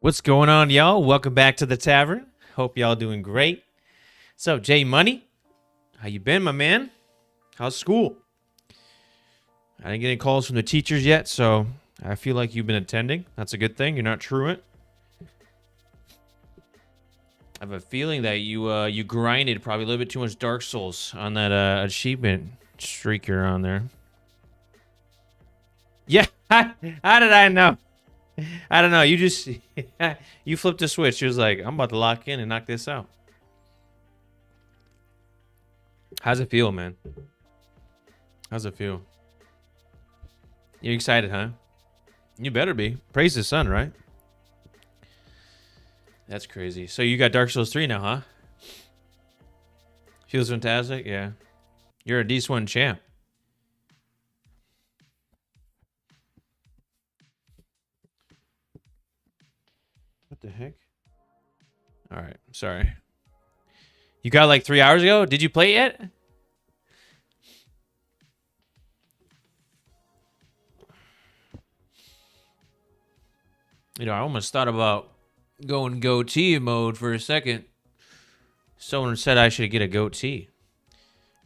What's going on, y'all? Welcome back to the tavern. Hope y'all doing great. So, Jay Money, how you been, my man? How's school? I didn't get any calls from the teachers yet, so I feel like you've been attending. That's a good thing. You're not truant. I have a feeling that you grinded probably a little bit too much Dark Souls on that achievement streak you're on there. Yeah, how did I know? I don't know. You just you flipped a switch. You was like, I'm about to lock in and knock this out. How's it feel, man? How's it feel? You excited, huh? You better be. Praise the sun, right? That's crazy. So you got Dark Souls 3 now, huh? Feels fantastic? Yeah. You're a D1 champ. What the heck? All right. Sorry. You got like 3 hours ago? Did you play it yet? You know, I almost thought about going goatee mode for a second. Someone said I should get a goatee.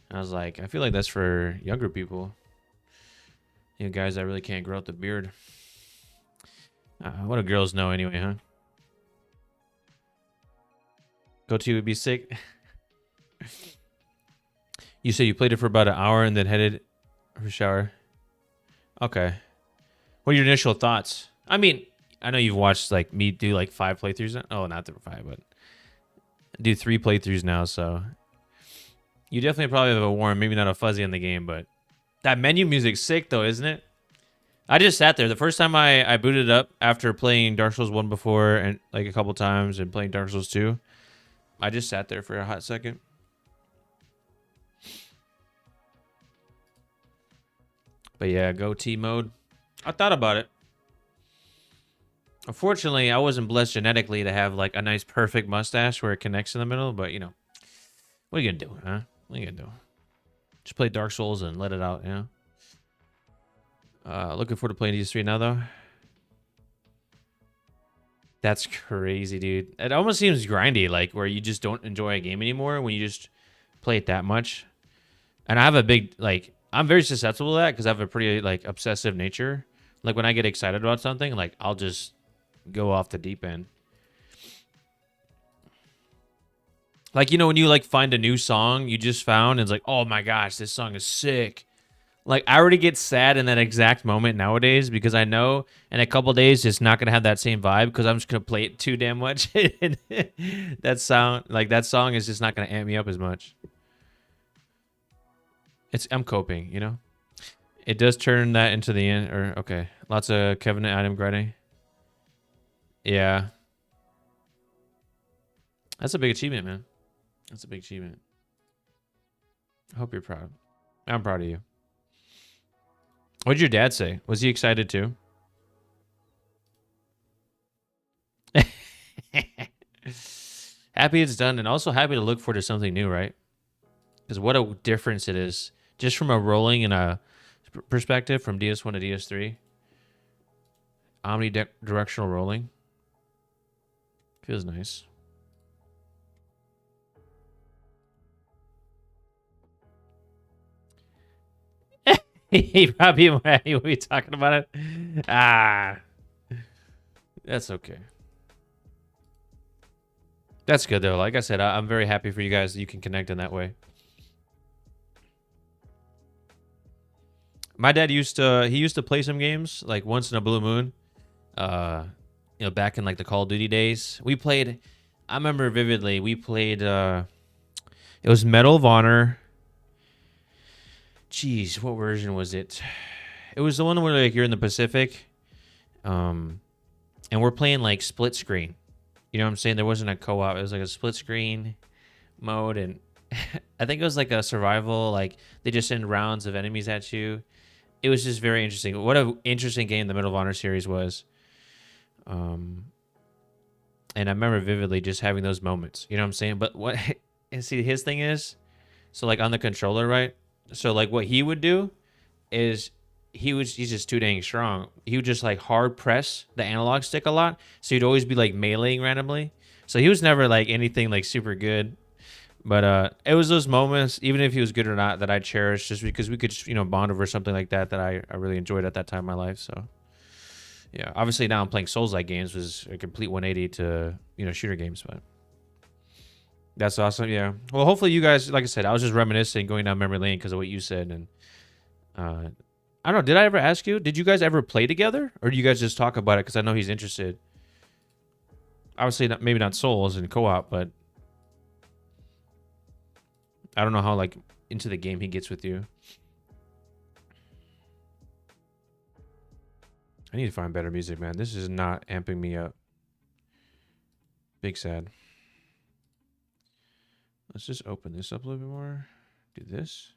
I was like, I feel like that's for younger people. You know, guys that really can't grow out the beard. What do girls know anyway, huh? Goatee would be sick. You said you played it for about an hour and then headed for a shower. Okay. What are your initial thoughts? I mean, I know you've watched like me do like 5 playthroughs now. Oh, not the 5, but do 3 playthroughs now, so you definitely probably have a warm, maybe not a fuzzy in the game, but that menu music's sick though, isn't it? I just sat there. The first time I booted it up after playing Dark Souls 1 before and like a couple times and playing Dark Souls 2, I just sat there for a hot second. But yeah, goatee mode. I thought about it. Unfortunately, I wasn't blessed genetically to have like a nice perfect mustache where it connects in the middle, but you know, what are you gonna do, huh? What are you gonna do? Just play Dark Souls and let it out, you know? Looking forward to playing DS3 now, though. That's crazy, dude. It almost seems grindy, like where you just don't enjoy a game anymore when you just play it that much. And I have a big, like, I'm very susceptible to that because I have a pretty, like, obsessive nature. Like, when I get excited about something, like, I'll just go off the deep end. Like, you know, when you, like, find a new song you just found and it's like, oh my gosh, this song is sick. Like, I already get sad in that exact moment nowadays because I know in a couple days it's not gonna have that same vibe because I'm just gonna play it too damn much. That song is just not gonna amp me up as much. I'm coping, you know. It does turn that into the end, or okay, lots of Covenant item grinding. Yeah, that's a big achievement, man. That's a big achievement. I hope you're proud. I'm proud of you. What did your dad say? Was he excited too? Happy it's done, and also happy to look forward to something new, right? Because what a difference it is, just from a rolling and a perspective from DS1 to DS3. Omnidirectional rolling. Feels nice. He probably will be talking about it. Ah, that's okay. That's good though. Like I said, I'm very happy for you guys that you can connect in that way. My dad used to play some games like once in a blue moon. You know, back in like the Call of Duty days. We played, I remember vividly, we played it was Medal of Honor. Jeez, what version was it? It was the one where like you're in the Pacific. And we're playing like split screen. You know what I'm saying? There wasn't a co-op. It was like a split screen mode, and I think it was like a survival, like they just send rounds of enemies at you. It was just very interesting. What an interesting game the Medal of Honor series was. And I remember vividly just having those moments. You know what I'm saying? But what and see his thing is, so like on the controller, right? So like what he would do is he's just too dang strong. He would just like hard press the analog stick a lot, so he'd always be like meleeing randomly. So he was never like anything like super good. But it was those moments, even if he was good or not, that I cherished just because we could, bond over something like that I really enjoyed at that time in my life. So, yeah, obviously now I'm playing Souls-like games, was a complete 180 to, shooter games. But that's awesome. Yeah. Well, hopefully you guys, like I said, I was just reminiscing, going down memory lane because of what you said. And I don't know, did I ever ask you, did you guys ever play together? Or do you guys just talk about it because I know he's interested? Obviously, maybe not Souls and co-op, but I don't know how like into the game he gets with you. I need to find better music, man. This is not amping me up. Big sad. Let's just open this up a little bit more. Do this.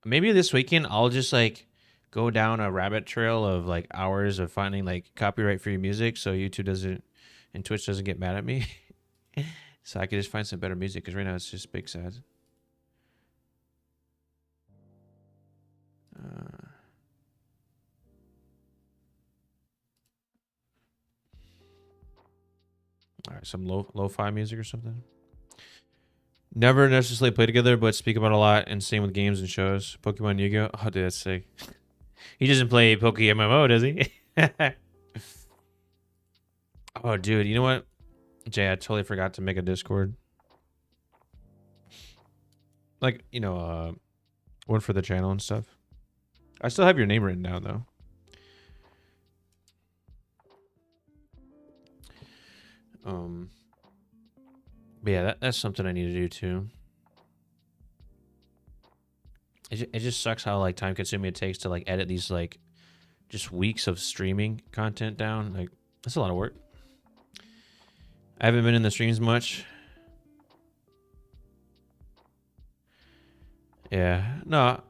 Maybe this weekend I'll just like go down a rabbit trail of like hours of finding like copyright free music so YouTube doesn't and Twitch doesn't get mad at me. So I could just find some better music because right now it's just big sad. All right, some lo-fi music or something. Never necessarily play together, but speak about it a lot, and same with games and shows. Pokemon Yu-Gi-Oh! Oh, dude, that's sick. He doesn't play Poke MMO, does he? Oh, dude, you know what? Jay, I totally forgot to make a Discord. Like, one for the channel and stuff. I still have your name written down, though. But yeah, that's something I need to do too. It just sucks how like time consuming it takes to like edit these like just weeks of streaming content down. Like that's a lot of work. I haven't been in the streams much. Yeah, no,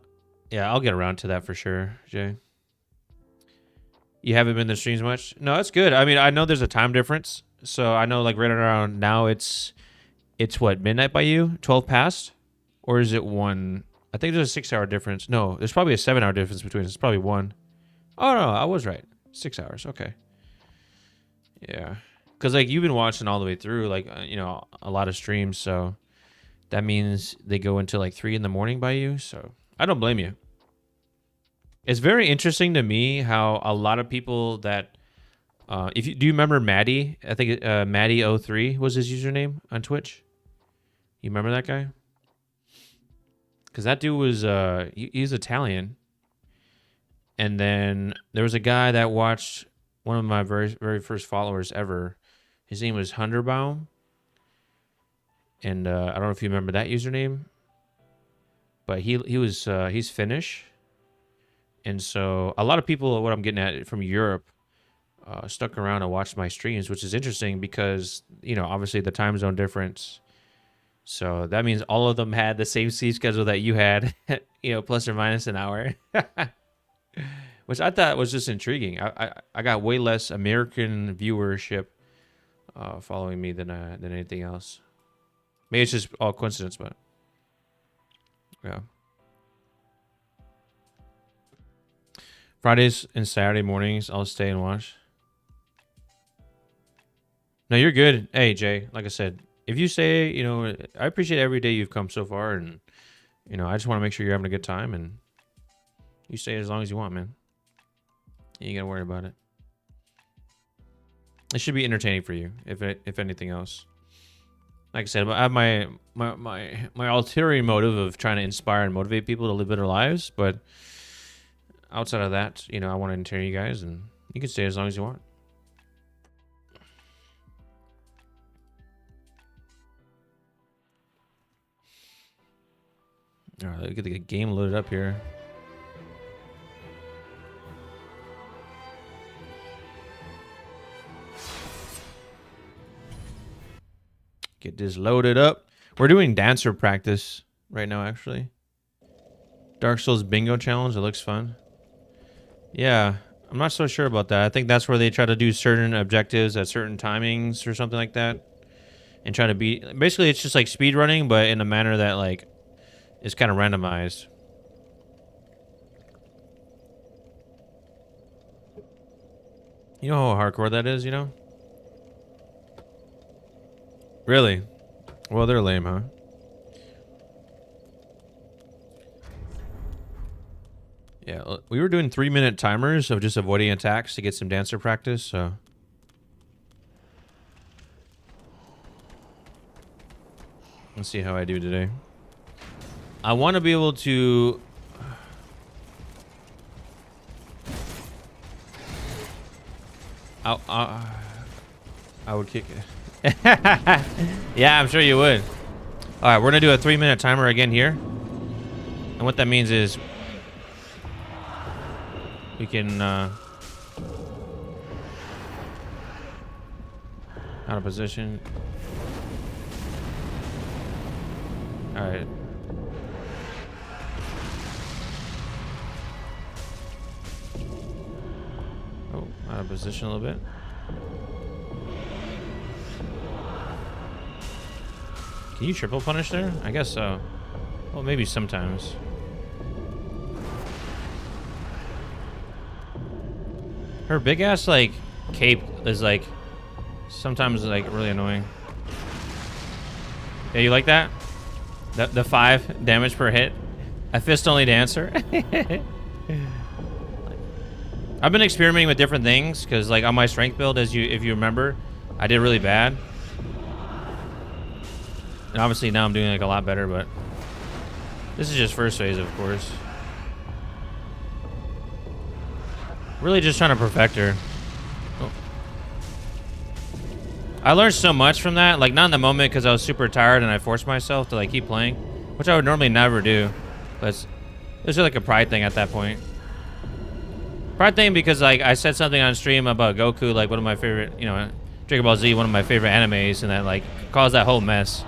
yeah, I'll get around to that for sure, Jay. You haven't been in the streams much? No, that's good. I mean, I know there's a time difference, so I know like right around now it's what, midnight by you? 12 past? Or is it 1? I think there's a 6-hour difference. No, there's probably a 7-hour difference between us. It's probably 1. Oh, no, I was right. 6 hours. Okay. Yeah. Because, like, you've been watching all the way through, like, a lot of streams. So that means they go until, like, 3 in the morning by you. So I don't blame you. It's very interesting to me how a lot of people that... do you remember Maddie? I think Maddie03 was his username on Twitch. You remember that guy? Because that dude was he's Italian, and then there was a guy that watched one of my very very first followers ever. His name was Hunderbaum, and I don't know if you remember that username, but he's Finnish, and so a lot of people, what I'm getting at from Europe, stuck around and watched my streams, which is interesting because obviously the time zone difference. So that means all of them had the same sleep schedule that you had, plus or minus an hour, which I thought was just intriguing. I got way less American viewership following me than anything else. Maybe it's just all coincidence, but yeah. Fridays and Saturday mornings, I'll stay and watch. No, you're good. Hey, Jay, like I said, if you say, I appreciate every day you've come so far, and, I just want to make sure you're having a good time, and you stay as long as you want, man. You ain't got to worry about it. It should be entertaining for you, if anything else. Like I said, I have my ulterior motive of trying to inspire and motivate people to live better lives, but outside of that, I want to entertain you guys, and you can stay as long as you want. All right, let's get the game loaded up here. Get this loaded up. We're doing dancer practice right now, actually. Dark Souls bingo challenge. It looks fun. Yeah, I'm not so sure about that. I think that's where they try to do certain objectives at certain timings or something like that, and try to beat. Basically, it's just like speed running, but in a manner that like is kind of randomized. You know how hardcore that is, you know? Really? Well, they're lame, huh? Yeah, we were doing 3-minute timers of just avoiding attacks to get some dancer practice, so... Let's see how I do today. I want to be able to... I would kick it. Yeah, I'm sure you would. Alright, we're going to do a 3-minute timer again here. And what that means is... we can... out of position. Alright. Oh, out of position a little bit. Can you triple punish there? I guess so. Well, maybe sometimes. Her big ass, like, cape is, like, sometimes, like, really annoying. Yeah, you like that? The 5 damage per hit? A fist-only dancer? I've been experimenting with different things, because, like, on my strength build, if you remember, I did really bad. And obviously now I'm doing, like, a lot better, but... this is just first phase, of course. Really just trying to perfect her. Oh. I learned so much from that. Like, not in the moment because I was super tired and I forced myself to, like, keep playing. Which I would normally never do. But it was just like a pride thing at that point. Pride thing because, like, I said something on stream about Goku, like, one of my favorite, you know, Dragon Ball Z, one of my favorite animes. And that, like, caused that whole mess.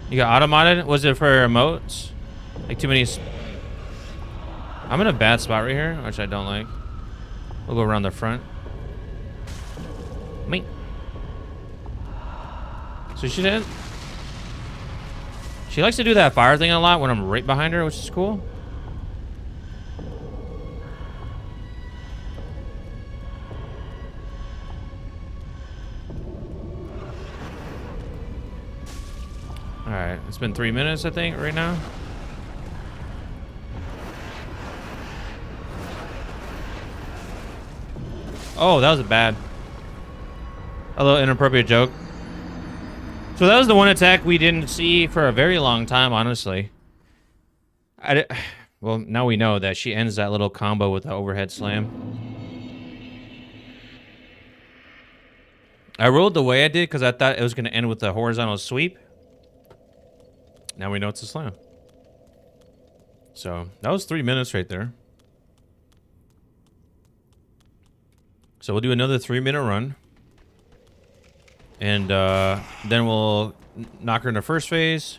You got auto-modded? Was it for emotes? Like too many... I'm in a bad spot right here, which I don't like. We'll go around the front. Me. So she did... she likes to do that fire thing a lot when I'm right behind her, which is cool. Alright, it's been 3 minutes, I think, right now. Oh, that was a little inappropriate joke. So that was the one attack we didn't see for a very long time, honestly. Well, now we know that she ends that little combo with the overhead slam. I rolled the way I did because I thought it was going to end with the horizontal sweep. Now we know it's a slam. So that was 3 minutes right there. So we'll do another 3-minute run. And then we'll knock her into first phase.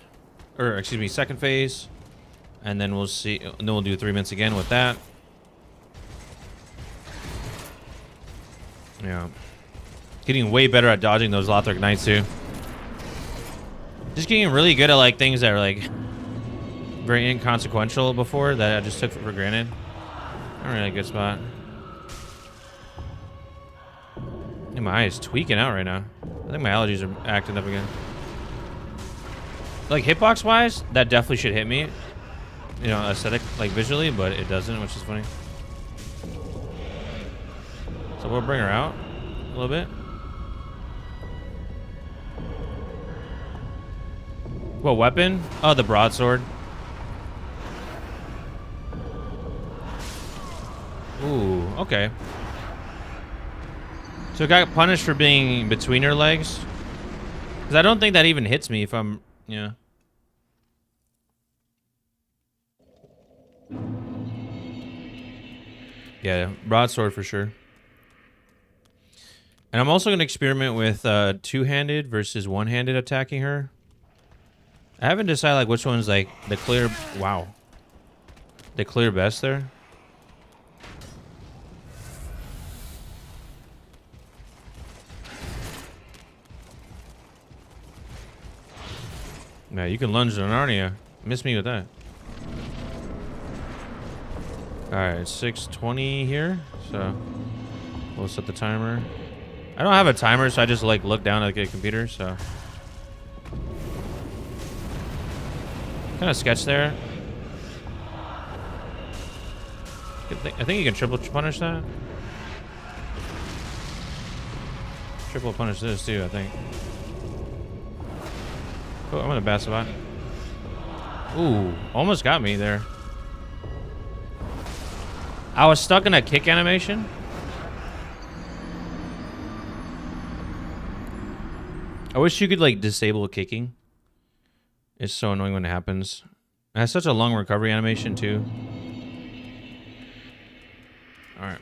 Or excuse me, second phase. And then we'll see. And then we'll do 3 minutes again with that. Yeah. Getting way better at dodging those Lothric Knights too. Just getting really good at, like, things that are, like, very inconsequential before that I just took for granted. I'm in a good spot. And my eye is tweaking out right now. I think my allergies are acting up again. Like, hitbox wise, that definitely should hit me. You know, aesthetic, like, visually, but it doesn't, which is funny. So we'll bring her out a little bit. What weapon? Oh, the broadsword. Ooh, okay. So it got punished for being between her legs? Because I don't think that even hits me if I'm... yeah. Yeah, broadsword for sure. And I'm also going to experiment with two-handed versus one-handed attacking her. I haven't decided, like, which one's, like, the clear... wow. The clear best there. Man, you can lunge on Narnia. Miss me with that. Alright, it's 6:20 here, so we'll set the timer. I don't have a timer, so I just like look down at the computer, so. Kind of sketch there. I think you can triple punish that. Triple punish this too, I think. Oh, I'm gonna bass about. Ooh, almost got me there. I was stuck in a kick animation. I wish you could like disable kicking. It's so annoying when it happens. It has such a long recovery animation too. All right.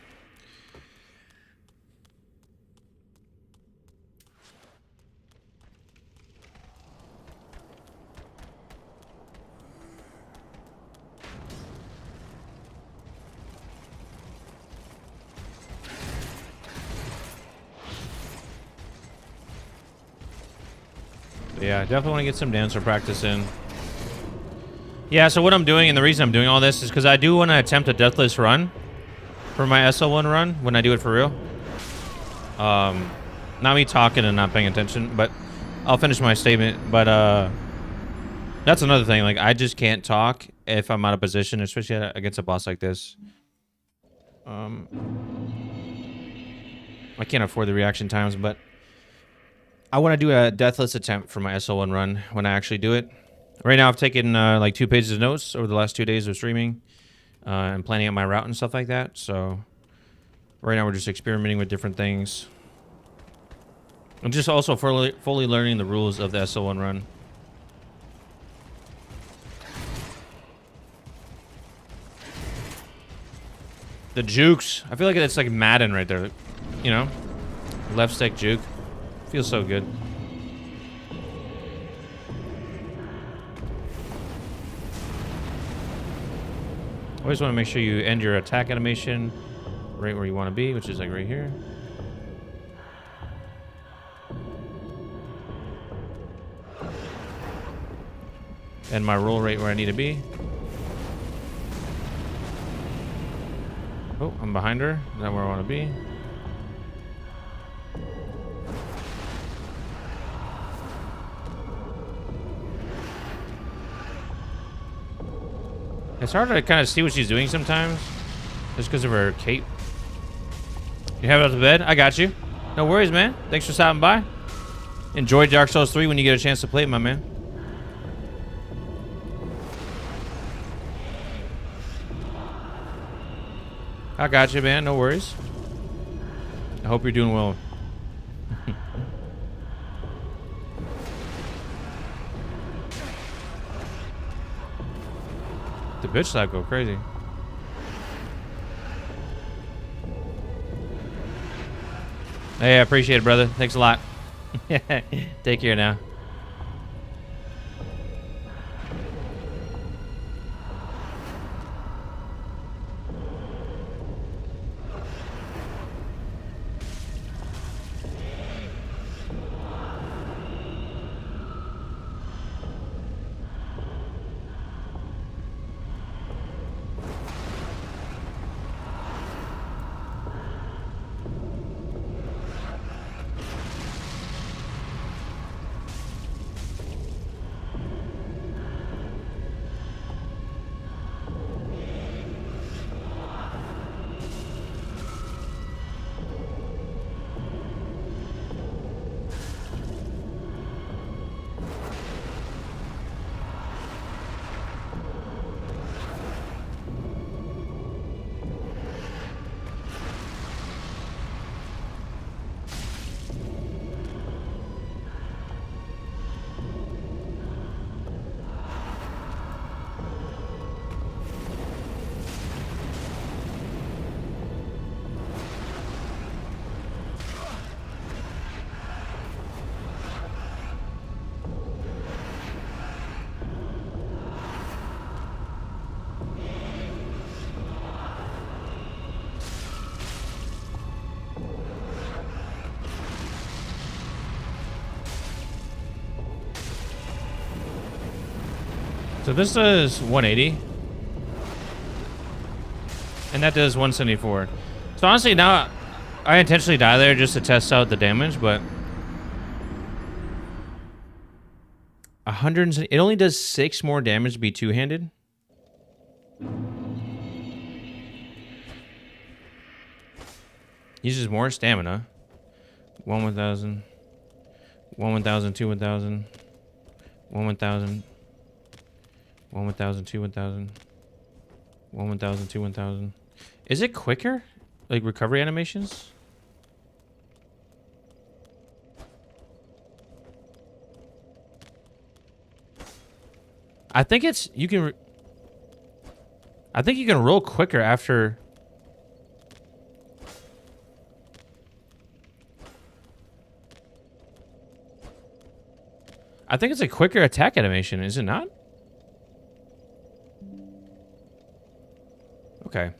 Yeah, definitely want to get some dancer practice in. Yeah, so what I'm doing, and the reason I'm doing all this is because I do want to attempt a deathless run for my SL1 run when I do it for real. Not me talking and not paying attention, but I'll finish my statement. But that's another thing. Like, I just can't talk if I'm out of position, especially against a boss like this. I can't afford the reaction times, but I want to do a deathless attempt for my SL1 run when I actually do it. Right now, I've taken like 2 pages of notes over the last 2 days of streaming and planning out my route and stuff like that. So right now, we're just experimenting with different things. I'm just also fully learning the rules of the SL1 run. The jukes. I feel like it's like Madden right there. You know? Left stick juke. Feels so good. Always want to make sure you end your attack animation right where you want to be, which is like right here. And my roll right where I need to be. Oh, I'm behind her. Is that where I want to be? It's hard to kind of see what she's doing sometimes, just because of her cape. You have it out to bed? I got you. No worries, man. Thanks for stopping by. Enjoy Dark Souls 3 when you get a chance to play it, my man. I got you, man. No worries. I hope you're doing well. The bitch slap go crazy. Hey, I appreciate it, brother. Thanks a lot. Take care now. So this does 180. And that does 174. So honestly, now I intentionally die there just to test out the damage, but 100. It only does 6 more damage to be two-handed. Uses more stamina. 1 1000. 1 1000, 2 1000. 1 1000. 1 1000, 2 1000. 1 1000, 2 1000. Is it quicker? Like recovery animations? I think it's you can. I think you can roll quicker after. I think it's a quicker attack animation, is it not? Okay.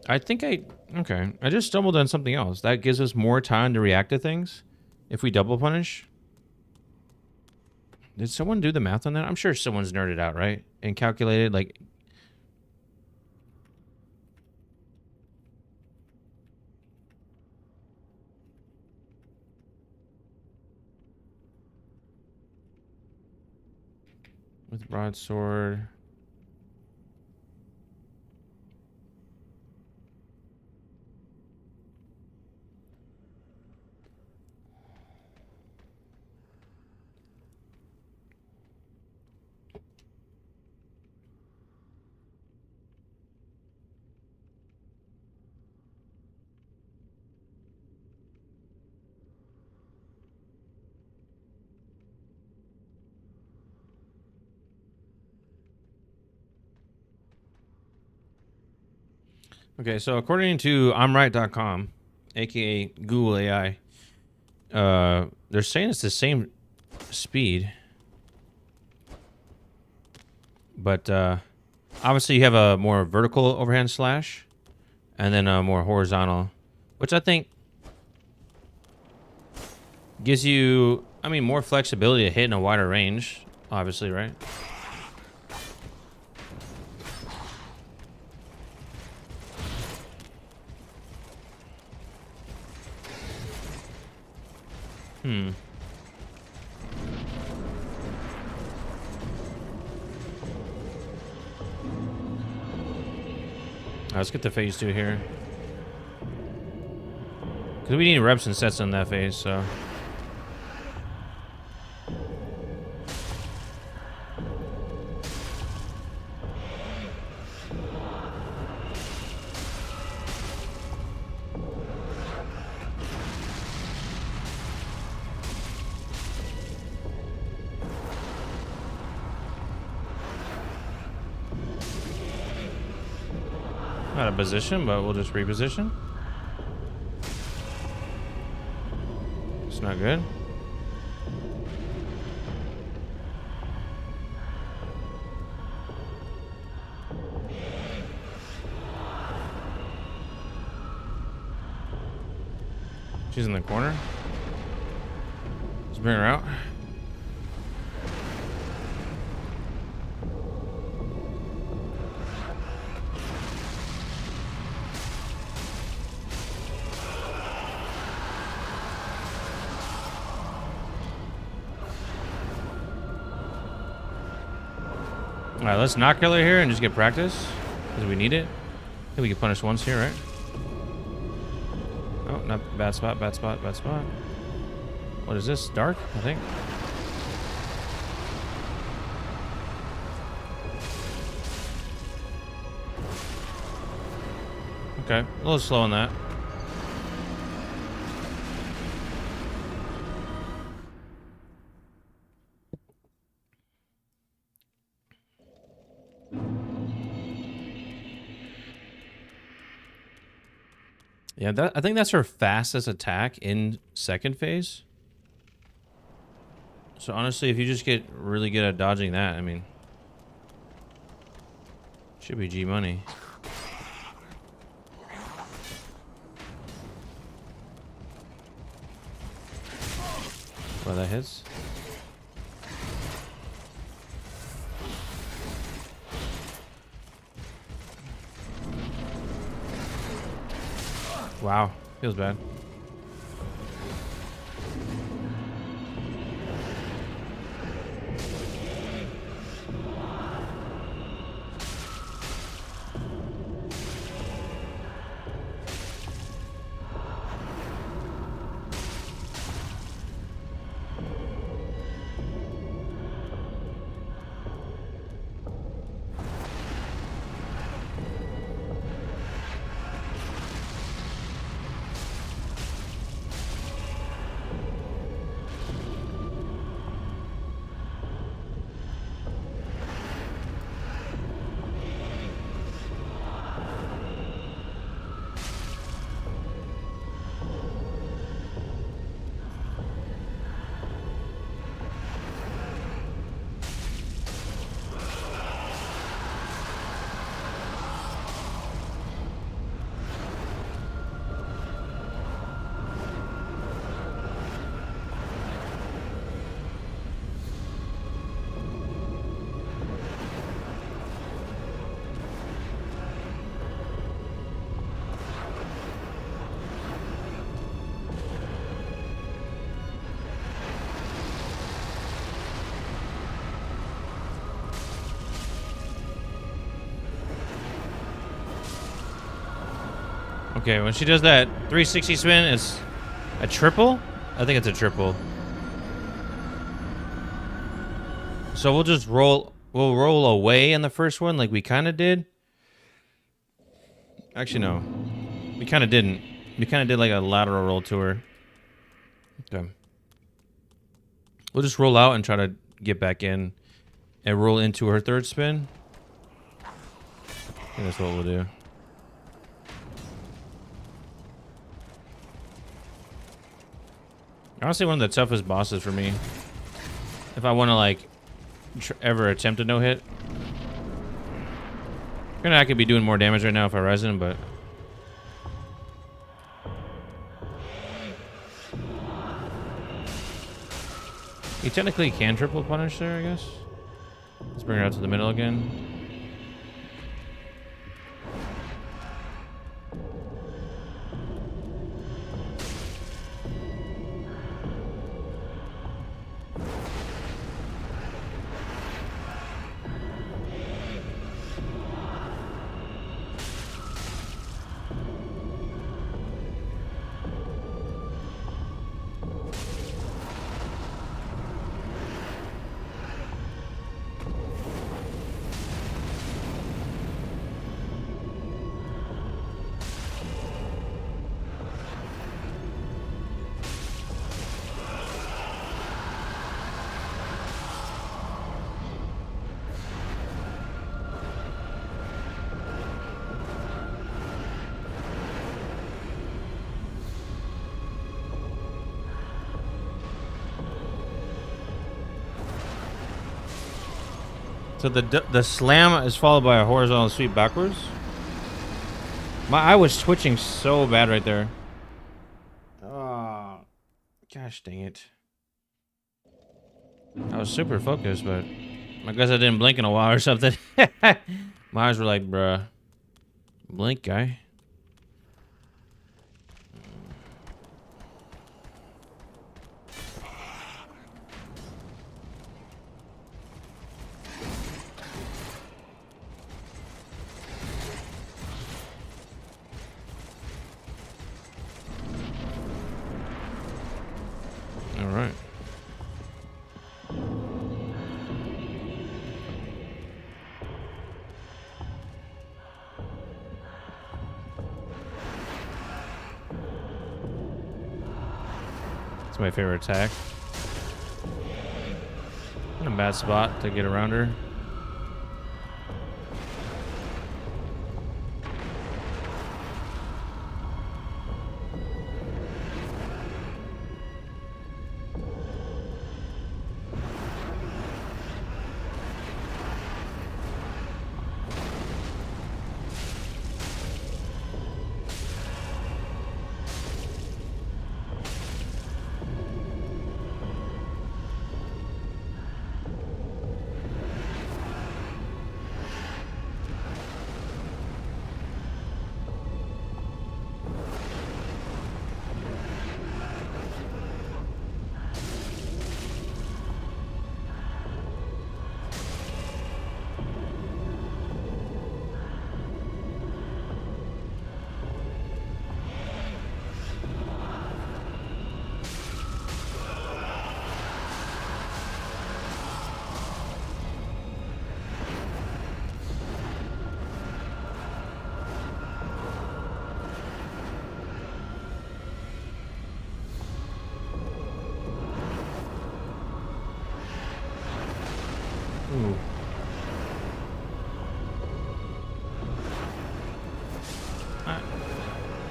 Okay. I just stumbled on something else. That gives us more time to react to things if we double punish. Did someone do the math on that? I'm sure someone's nerded out, right? And calculated, like... With broadsword... Okay, so according to I'mRight.com, aka Google AI, they're saying it's the same speed, but obviously you have a more vertical overhand slash, and then a more horizontal, which I think gives you, I mean, more flexibility to hit in a wider range, obviously, right? Let's get the phase 2 here. Because we need reps and sets on that phase, so... Out of position, but we'll just reposition. It's not good. She's in the corner. Let's bring her out. Alright, let's knock killer here and just get practice. Because we need it. I think we can punish once here, right? Oh, not bad spot, bad spot, bad spot. What is this? Dark, I think. Okay, a little slow on that. Yeah, I think that's her fastest attack in second phase. So honestly, if you just get really good at dodging that, I mean, should be G money. Well, that hits. Wow. Feels bad. Okay, when she does that 360 spin, it's a triple? I think it's a triple. So we'll just roll away in the first one like we kind of did. Actually, no. We kind of didn't. We kind of did like a lateral roll to her. Okay. We'll just roll out and try to get back in and roll into her third spin. I think that's what we'll do. Honestly, one of the toughest bosses for me. If I want to, like, ever attempt a no-hit. Granted, I could be doing more damage right now if I resin, but... You technically can triple punish there, I guess. Let's bring her out to the middle again. So the slam is followed by a horizontal sweep backwards. My eye was twitching so bad right there. Oh, gosh dang it. I was super focused, but I guess I didn't blink in a while or something. My eyes were like, bruh, blink, guy. All right. It's my favorite attack. In a bad spot to get around her.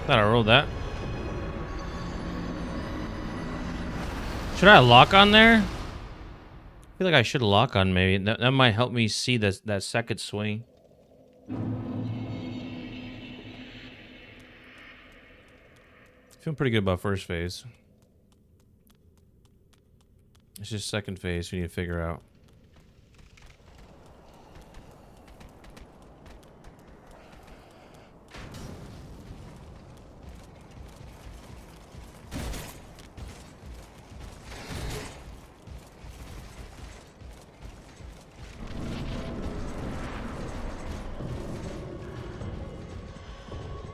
Thought I rolled that. Should I lock on there? I feel like I should lock on maybe. That might help me see that second swing. Feeling pretty good about first phase. It's just second phase we need to figure out.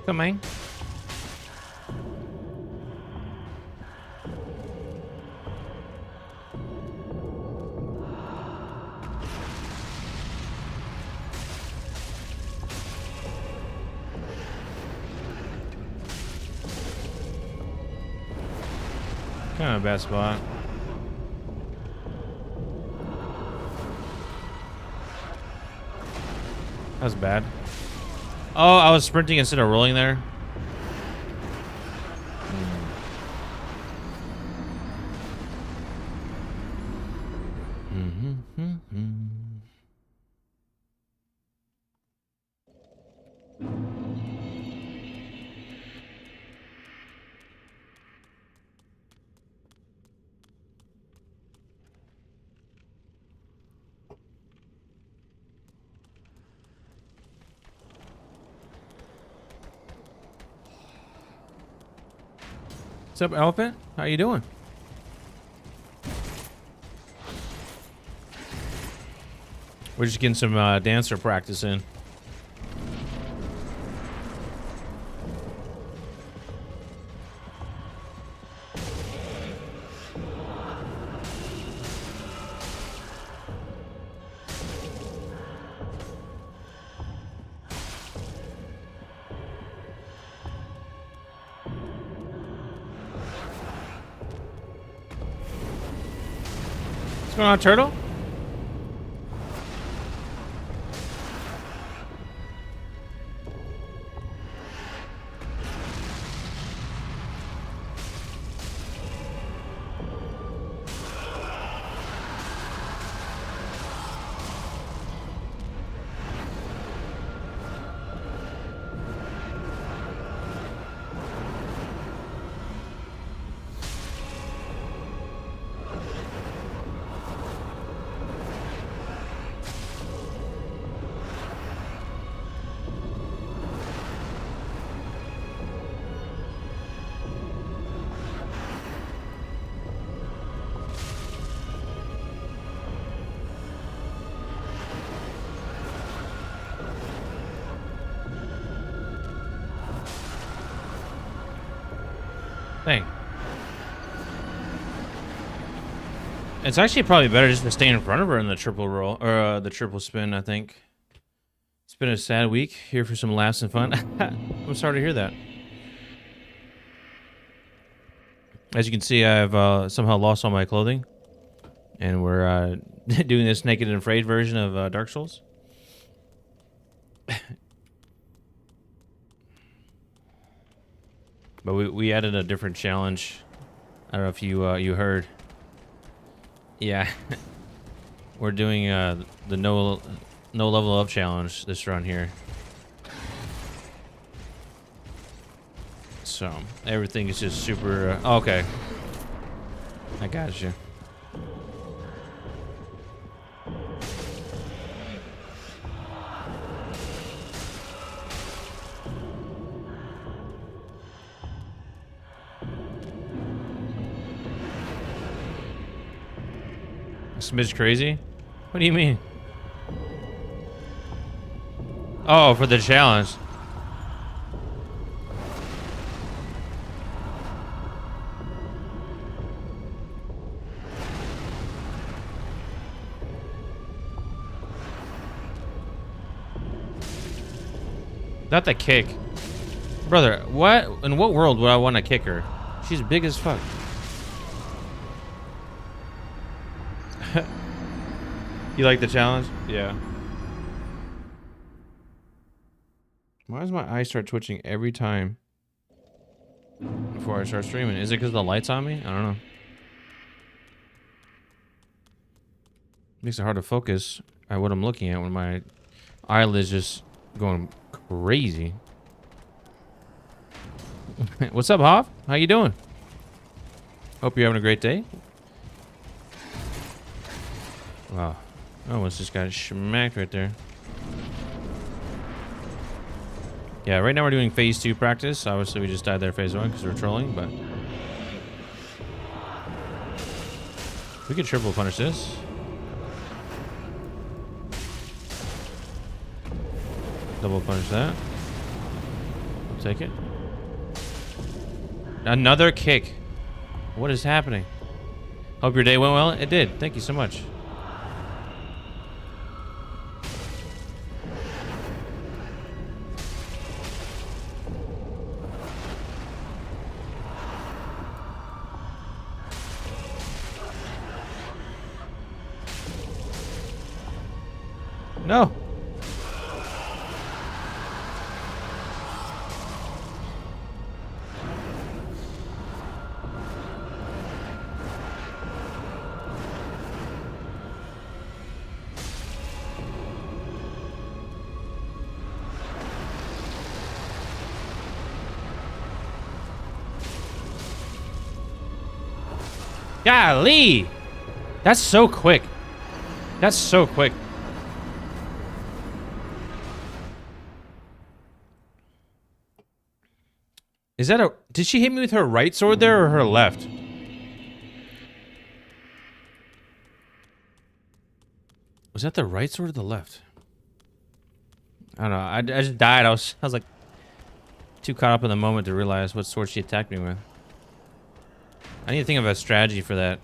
Come on. Kind of a bad spot. That was bad. Oh, I was sprinting instead of rolling there. What's up, Elephant? How you doing? We're just getting some dancer practice in. What's going on, Turtle? Dang. It's actually probably better just to stay in front of her in the triple roll, or the triple spin, I think. It's been a sad week. Here for some laughs and fun. I'm sorry to hear that. As you can see, I've somehow lost all my clothing. And we're doing this Naked and Afraid version of Dark Souls. But we added a different challenge. I don't know if you heard. Yeah, we're doing the no level up challenge this run here. So everything is just super. Okay, I got you. Smidge crazy? What do you mean? Oh, for the challenge. Not the kick. Brother, what? In what world would I want to kick her? She's big as fuck. You like the challenge? Yeah. Why does my eye start twitching every time before I start streaming. Is it because the light's on me? I don't know. Makes it hard to focus at what I'm looking at when my eyelids just going crazy. What's up, Hoff? How you doing? Hope you're having a great day. Wow. I almost just got smacked right there. Yeah, right now we're doing phase 2 practice. Obviously, we just died there phase 1 because we're trolling, but... we could triple punish this. Double punish that. I'll take it. Another kick. What is happening? Hope your day went well. It did. Thank you so much. No. Golly! That's so quick. That's so quick. Is that a... did she hit me with her right sword there or her left? Was that the right sword or the left? I don't know. I just died. I was like too caught up in the moment to realize what sword she attacked me with. I need to think of a strategy for that.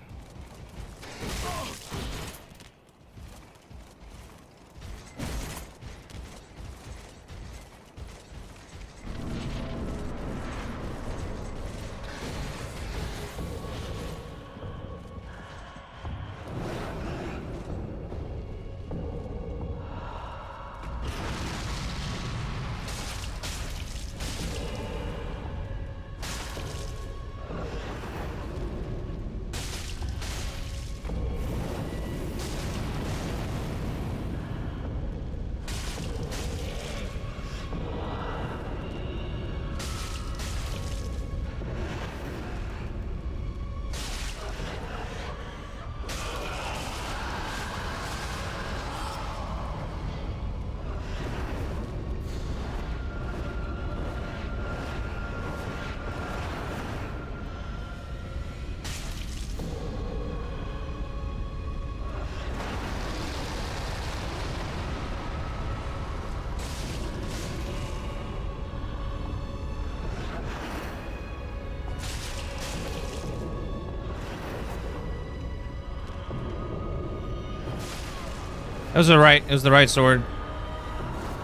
It was the right sword.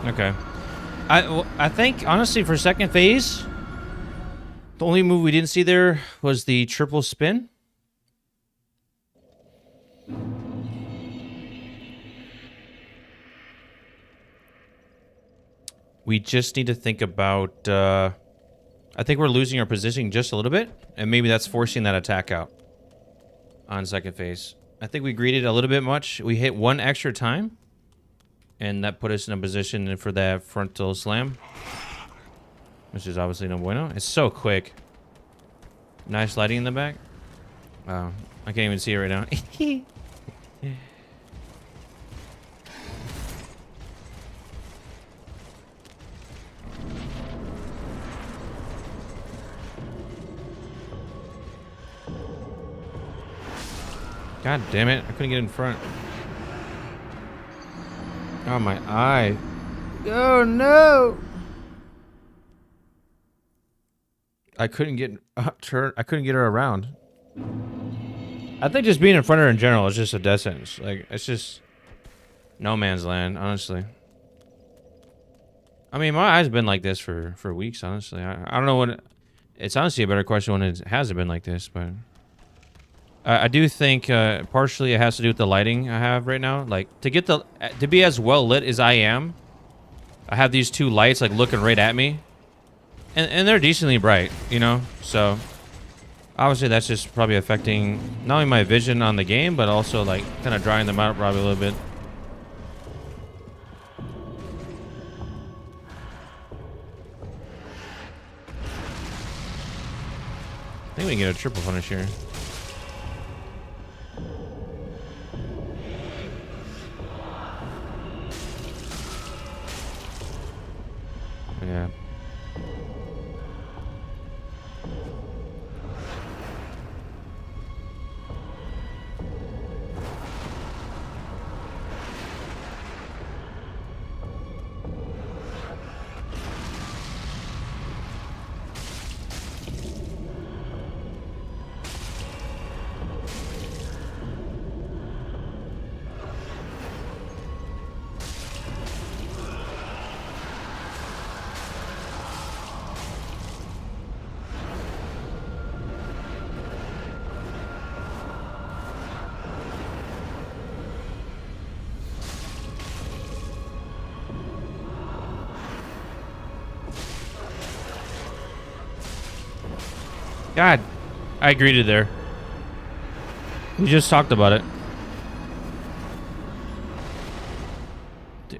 Okay. I think, honestly, for second phase, the only move we didn't see there was the triple spin. We just need to think about... I think we're losing our positioning just a little bit, and maybe that's forcing that attack out on second phase. I think we greeted a little bit much. We hit one extra time, and that put us in a position for that frontal slam, which is obviously no bueno. It's so quick. Nice lighting in the back. Wow, I can't even see it right now. God damn it, I couldn't get in front. Oh, my eye. Oh, no! I couldn't get her. I couldn't get her around. I think just being in front of her in general is just a death sentence. Like, it's just no man's land, honestly. I mean, my eye's been like this for weeks, honestly. I don't know when... it's honestly a better question when it hasn't been like this, but... I do think partially it has to do with the lighting I have right now. Like, to be as well lit as I am, I have these two lights like looking right at me. and they're decently bright, you know. So obviously that's just probably affecting not only my vision on the game, but also like kind of drying them out probably a little bit. I think we can get a triple punish here. Yeah. God, I agreed it there. We just talked about it.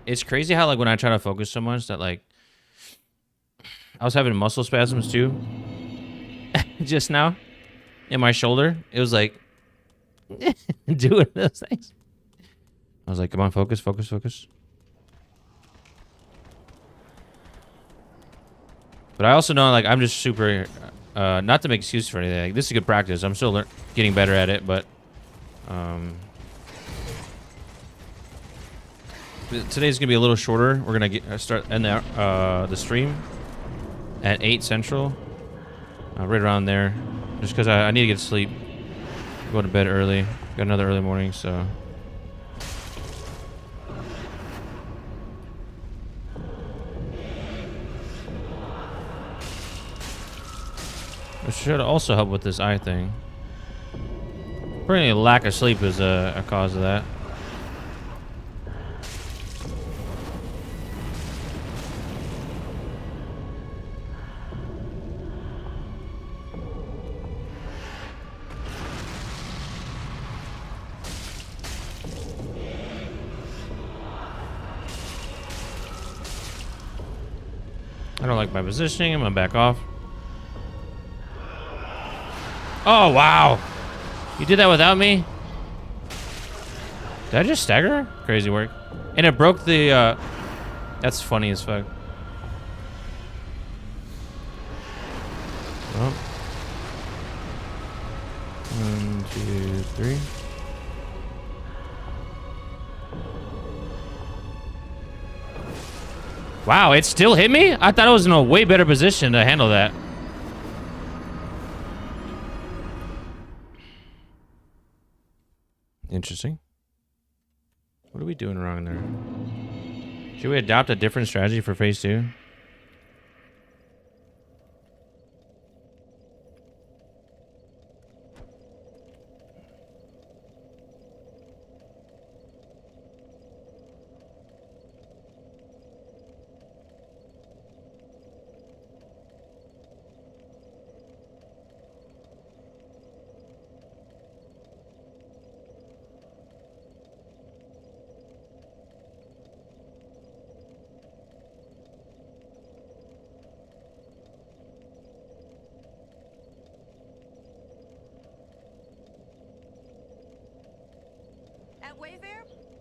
It's crazy how like when I try to focus so much that like I was having muscle spasms too just now in my shoulder. It was like doing those things. I was like, come on, focus, focus, focus. But I also know like I'm just super not to make excuse for anything. Like, this is good practice. I'm still getting better at it, but today's gonna be a little shorter. We're gonna start the stream at 8 Central, right around there, just because I need to get to sleep. Go to bed early. Got another early morning, so. It should also help with this eye thing. Probably lack of sleep is a cause of that. I don't like my positioning. I'm gonna back off. Oh, wow. You did that without me? Did I just stagger her? Crazy work. And it broke the, that's funny as fuck. Oh. 1, 2, 3. Wow, it still hit me? I thought I was in a way better position to handle that. Interesting. What are we doing wrong there? Should we adopt a different strategy for phase 2?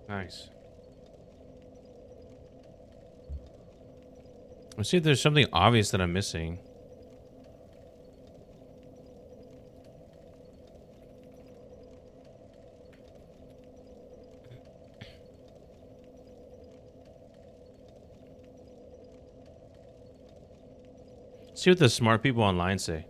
Nice. Let's see if there's something obvious that I'm missing. See what the smart people online say.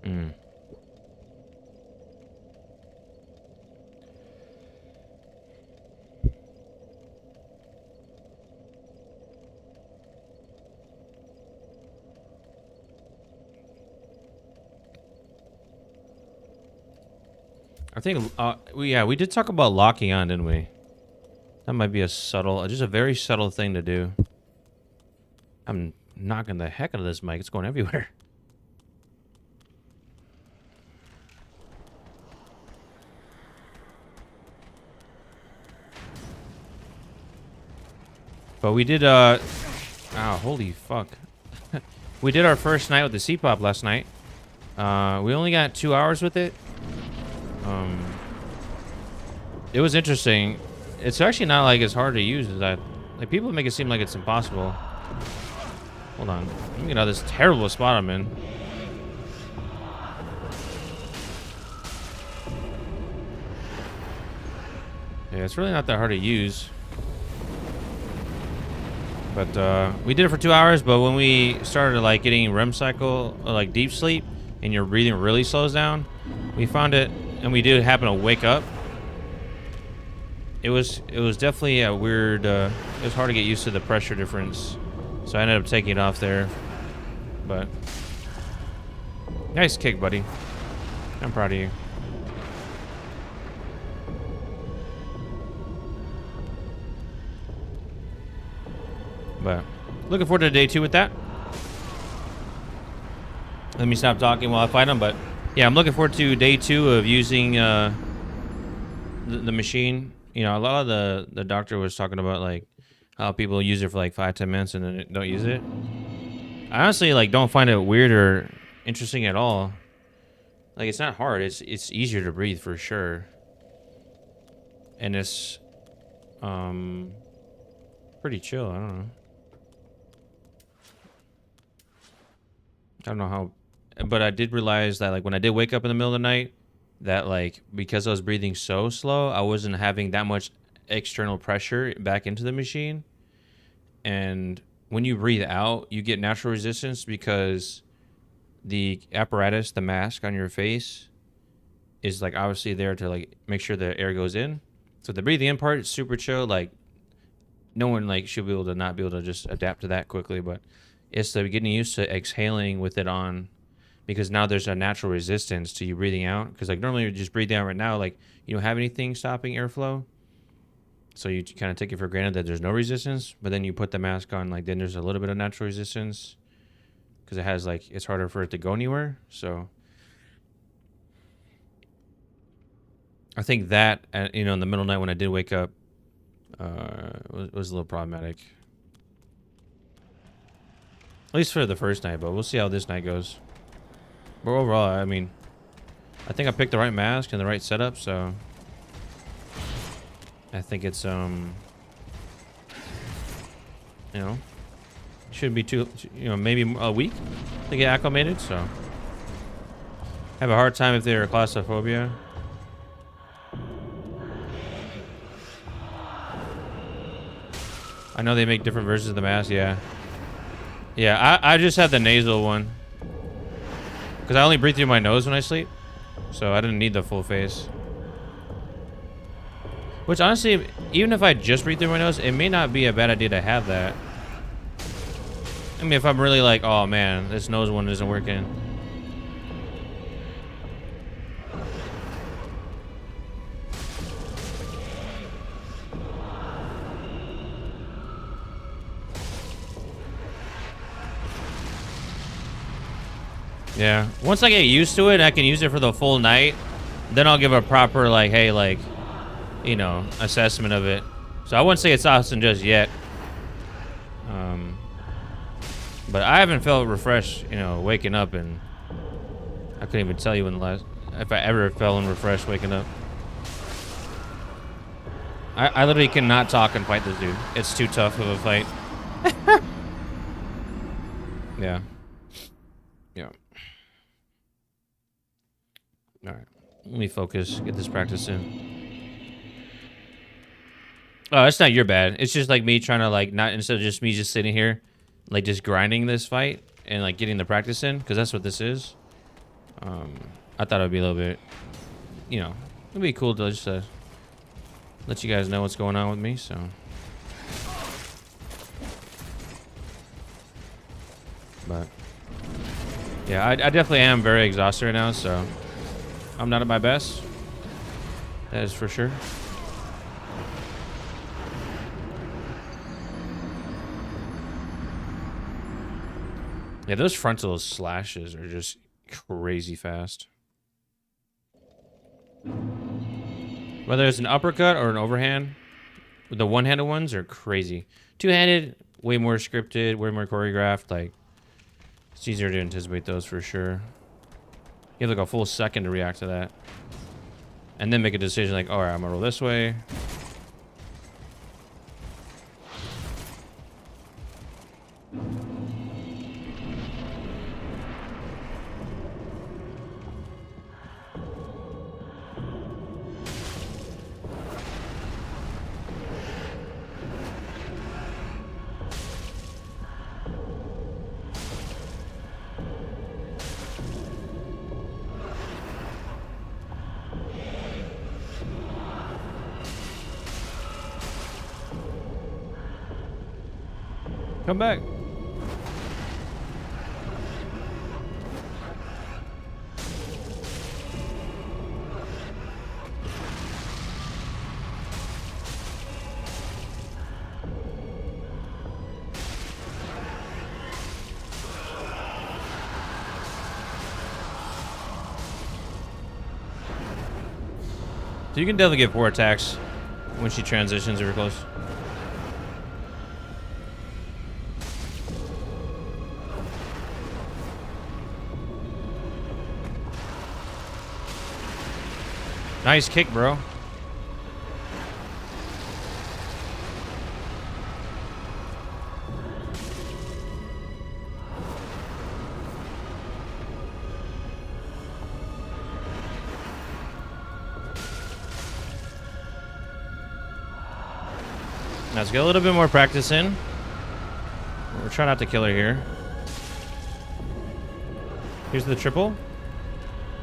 Hmm. I think we did talk about locking on, didn't we? That might be a subtle, just a very subtle thing to do. I'm knocking the heck out of this mic. It's going everywhere. But we did oh, holy fuck. We did our first night with the C-pop last night. We only got 2 hours with it. It was interesting. It's actually not like it's hard to use as that. Like, people make it seem like it's impossible. Hold on. Let me get out of this terrible spot I'm in. Yeah, it's really not that hard to use. But we did it for 2 hours, but when we started like getting REM cycle, like deep sleep, and your breathing really slows down, we found it, and we did happen to wake up. It was definitely a weird, it was hard to get used to the pressure difference. So I ended up taking it off there. But nice kick, buddy. I'm proud of you. But looking forward to day 2 with that. Let me stop talking while I fight them. But yeah, I'm looking forward to day 2 of using the machine. You know, a lot of the doctor was talking about like how people use it for like 5-10 minutes and then don't use it. I honestly like don't find it weird or interesting at all. Like, it's not hard. It's easier to breathe for sure. And it's pretty chill. I don't know how, but I did realize that like when I did wake up in the middle of the night, that like because I was breathing so slow, I wasn't having that much external pressure back into the machine. And when you breathe out, you get natural resistance because the apparatus, the mask on your face, is like obviously there to like make sure the air goes in. So the breathing in part is super chill. Like no one like should be able to not be able to just adapt to that quickly, but it's the getting used to exhaling with it on, because now there's a natural resistance to you breathing out. Because like normally you just breathe out right now, like you don't have anything stopping airflow. So you kind of take it for granted that there's no resistance, but then you put the mask on, like then there's a little bit of natural resistance because it has like, it's harder for it to go anywhere. So I think that, you know, in the middle of the night when I did wake up, was a little problematic. At least for the first night, but we'll see how this night goes. But overall, I mean, I think I picked the right mask and the right setup, so I think it's you know, shouldn't be too, you know, maybe a week to get acclimated. So have a hard time if they're claustrophobia. I know they make different versions of the mask. Yeah, I just had the nasal one because I only breathe through my nose when I sleep, so I didn't need the full face. Which honestly, even if I just breathe through my nose, it may not be a bad idea to have that. I mean, if I'm really like, oh man, this nose one isn't working. Yeah, once I get used to it, I can use it for the full night. Then I'll give a proper like, hey, like, you know, assessment of it. So I wouldn't say it's awesome just yet. But I haven't felt refreshed, you know, waking up, and I couldn't even tell you when the last, if I ever felt refreshed waking up. I literally cannot talk and fight this dude. It's too tough of a fight. Yeah. All right, let me focus, get this practice in. Oh, it's not your bad. It's just like me trying to like not, instead of just me just sitting here, like just grinding this fight and like getting the practice in, because that's what this is. I thought it'd be a little bit, you know, it'd be cool to just let you guys know what's going on with me. So, but yeah, I definitely am very exhausted right now. So I'm not at my best. That is for sure. Yeah, those frontal slashes are just crazy fast. Whether it's an uppercut or an overhand, the one-handed ones are crazy. Two-handed, way more scripted, way more choreographed. Like, it's easier to anticipate those for sure. You have like a full second to react to that. And then make a decision like, all right, I'm gonna roll this way. Come back. So you can definitely get 4 attacks when she transitions over close. Nice kick, bro. Now let's get a little bit more practice in. We're trying not to kill her here. Here's the triple,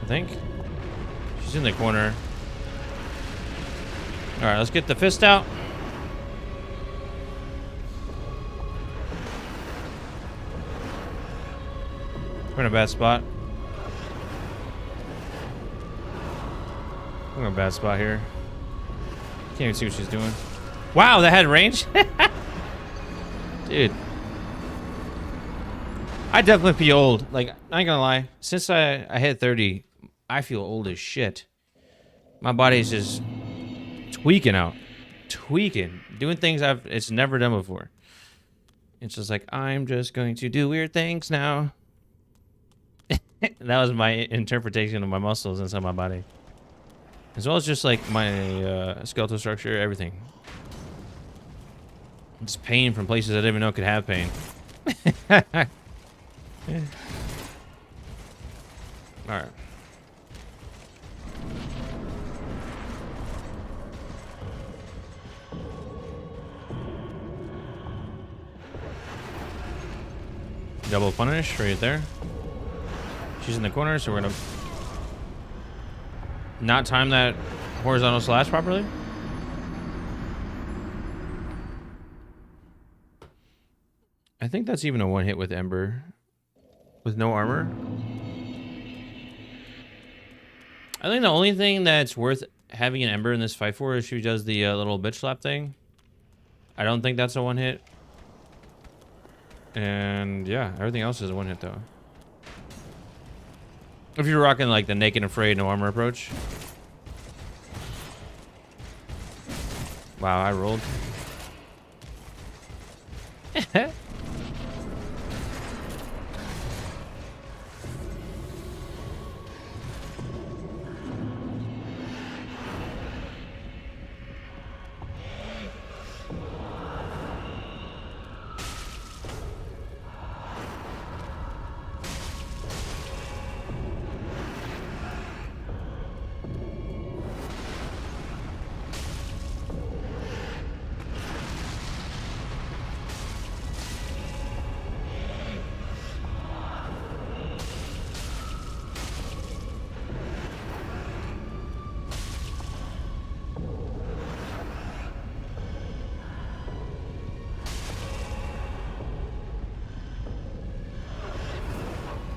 I think. She's in the corner. All right, let's get the fist out. We're in a bad spot. We're in a bad spot here. Can't even see what she's doing. Wow, that had range? Dude. I definitely feel old. Like, I ain't gonna lie. Since I hit 30, I feel old as shit. My body's just tweaking out. Tweaking. Doing things it's never done before. It's just like, I'm just going to do weird things now. That was my interpretation of my muscles inside my body. As well as just like my skeletal structure, everything. Just pain from places I didn't even know could have pain. Yeah. All right. Double punish right there. She's in the corner, so we're gonna not time that horizontal slash properly. I think that's even a one hit with Ember with no armor. I think the only thing that's worth having an Ember in this fight for is she does the little bitch slap thing. I don't think that's a one hit. And yeah, everything else is a one hit though. If you're rocking like the naked and afraid no armor approach. Wow, I rolled.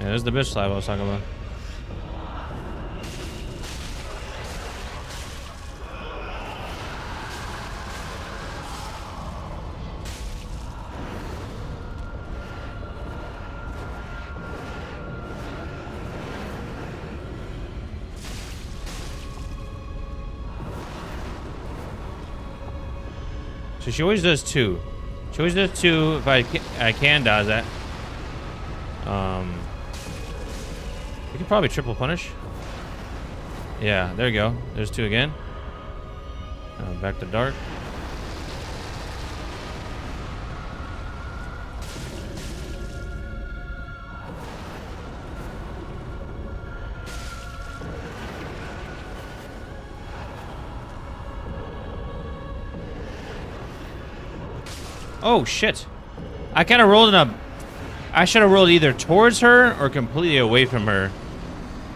there's the bitch slab I was talking about. So she always does 2. She always does 2 if I can dodge that. We could probably triple punish. Yeah, there you go. There's 2 again. Back to dark. Oh shit! I kind of rolled in a. I should have rolled either towards her or completely away from her.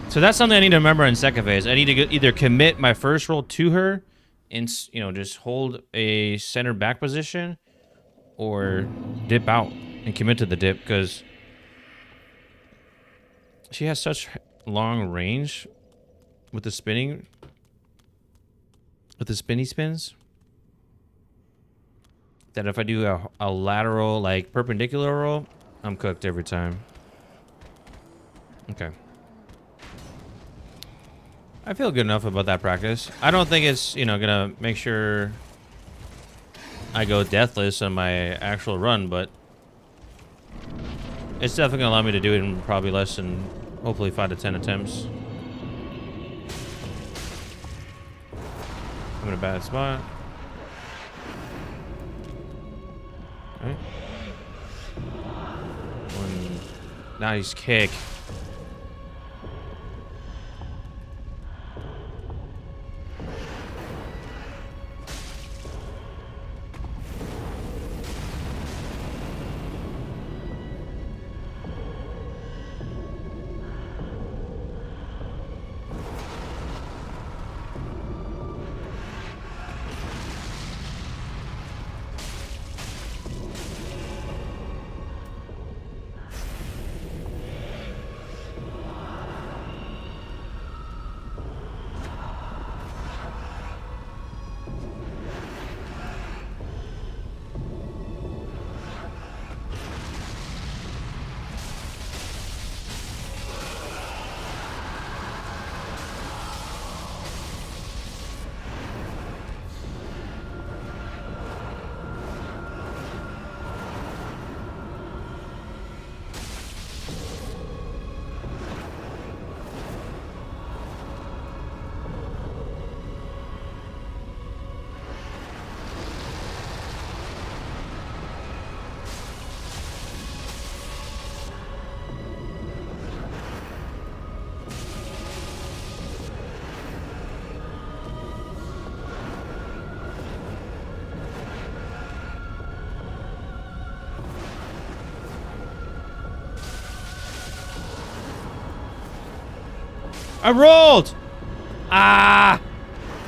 So that's something I need to remember in second phase. I need to either commit my first roll to her, and just hold a center back position, or dip out and commit to the dip because she has such long range with the spinning, with the spinny spins, that if I do a lateral, like perpendicular roll, I'm cooked every time. Okay. I feel good enough about that practice. I don't think it's, gonna make sure I go deathless on my actual run, but it's definitely gonna allow me to do it in probably less than, hopefully, 5 to 10 attempts. I'm in a bad spot. Okay. One nice kick. I rolled! Ah!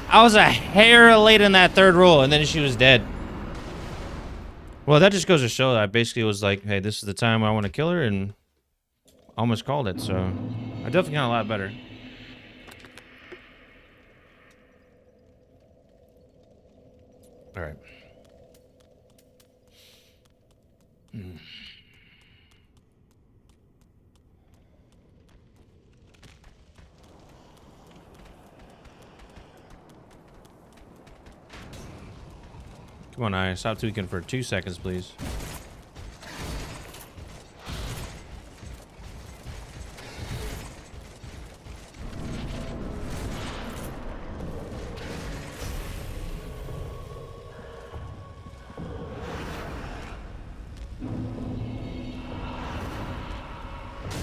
I was a hair late in that third roll, and then she was dead. Well, that just goes to show that I basically was like, hey, this is the time I want to kill her, and almost called it, so I definitely got a lot better. All right. Come on, I stop tweaking for 2 seconds, please.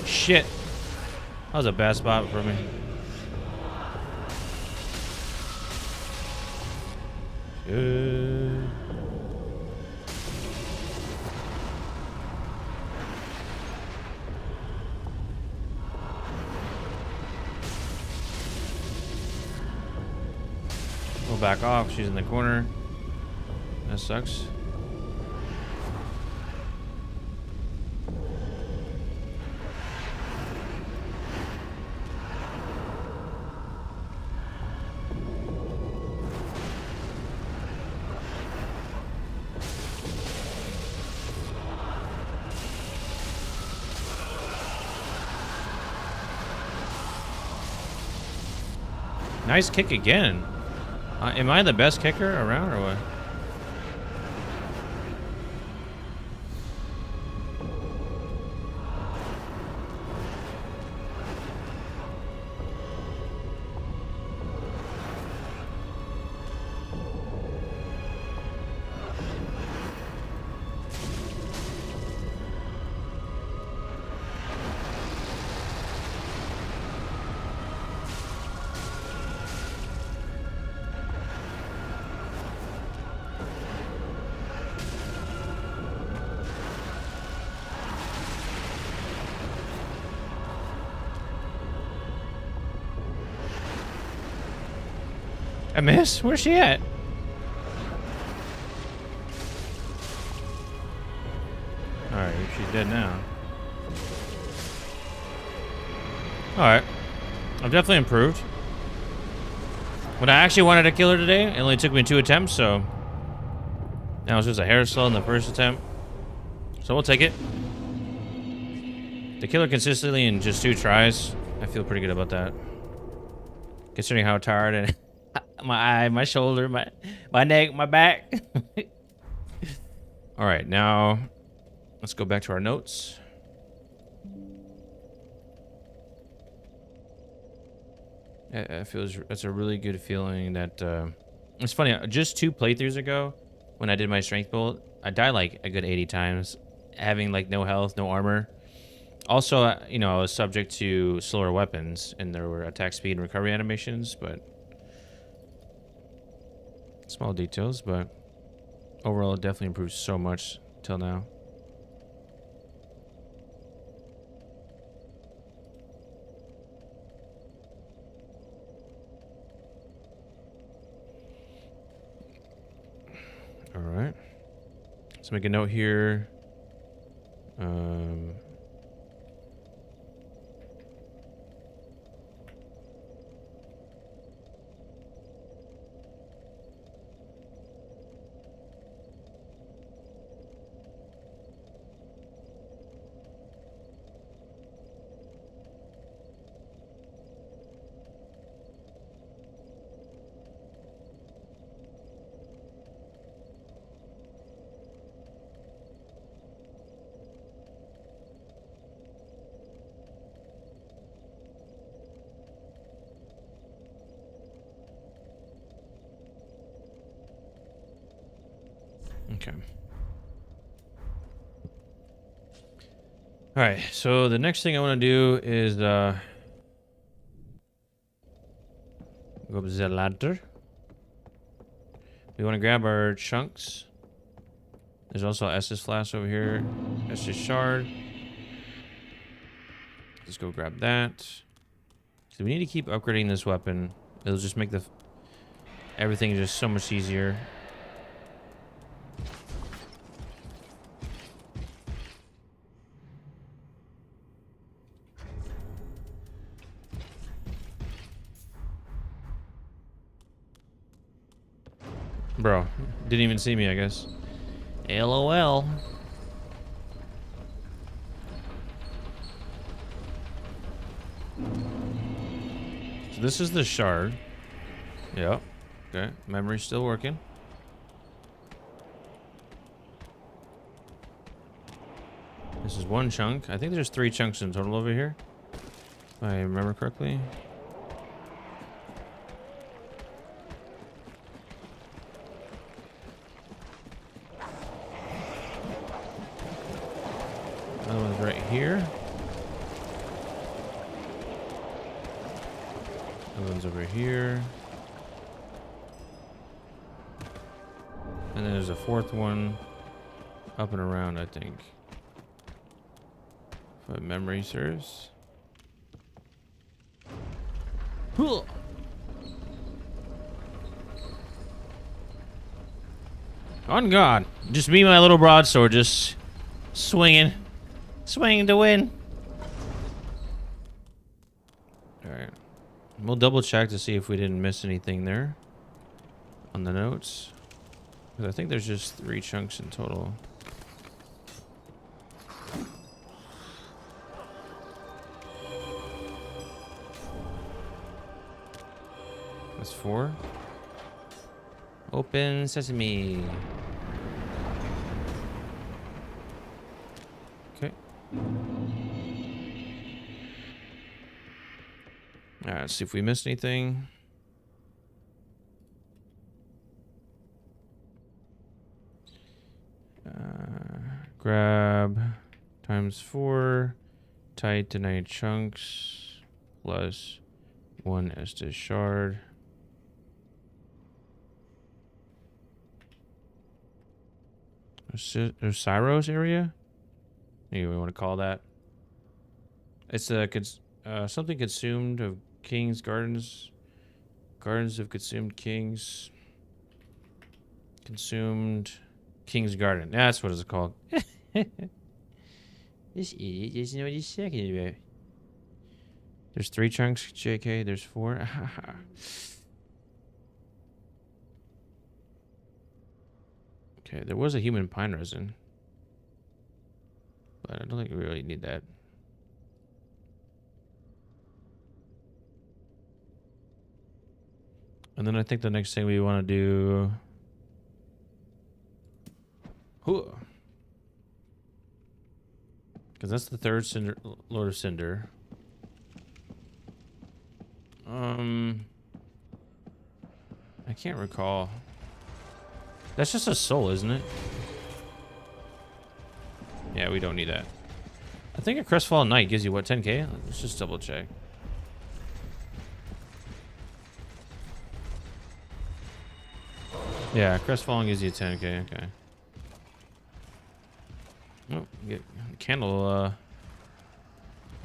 Shit. That was a bad spot for me. Good. We'll back off. She's in the corner. That sucks. Nice kick again. Am I the best kicker around or what? I miss? Where's she at? Alright, she's dead now. Alright. I've definitely improved. When I actually wanted to kill her today, it only took me 2 attempts, so... Now it's just a hair slow in the first attempt. So we'll take it. To kill her consistently in just 2 tries, I feel pretty good about that. Considering how tired and... my eye, my shoulder, my neck, my back. All right, now let's go back to our notes. It feels it's a really good feeling that it's funny. Just 2 playthroughs ago, when I did my strength build, I died like a good 80 times, having like no health, no armor. Also, you know, I was subject to slower weapons, and there were attack speed and recovery animations, but. Small details, but overall it definitely improved so much till now. All right. Let's make a note here. Okay. All right, so the next thing I want to do is go up the ladder. We want to grab our chunks. There's also Estus flask over here. Estus shard. Let's go grab that. So we need to keep upgrading this weapon. It'll just make the everything just so much easier. Bro, didn't even see me, I guess. LOL. So this is the shard. Yep. Okay. Memory's still working. This is 1 chunk. I think there's 3 chunks in total over here, if I remember correctly. Another one's right here. Another one's over here. And then there's a 4th one up and around, I think. If my memory serves. On God. Just me and my little broadsword just swinging. Swinging to win. Alright. We'll double check to see if we didn't miss anything there on the notes. Because I think there's just 3 chunks in total. That's 4. Open sesame. Okay. All right, let's see if we missed anything. Grab times 4. Tight to 9 chunks. Plus 1 Estes shard. Cyros area? Maybe we want to call that. It's a something consumed of kings, gardens of consumed kings, consumed king's garden. That's what it's called. This idiot doesn't know what he's talking about. There's 3 chunks, JK. There's 4. Okay, there was a human pine resin, but I don't think we really need that. And then I think the next thing we want to do... Because that's the 3rd cinder, Lord of Cinder. I can't recall. That's just a soul, isn't it? Yeah, we don't need that. I think a Crestfallen Knight gives you, what, 10k? Let's just double check. Yeah, Crestfallen gives you 10k, okay. Oh, get candle, all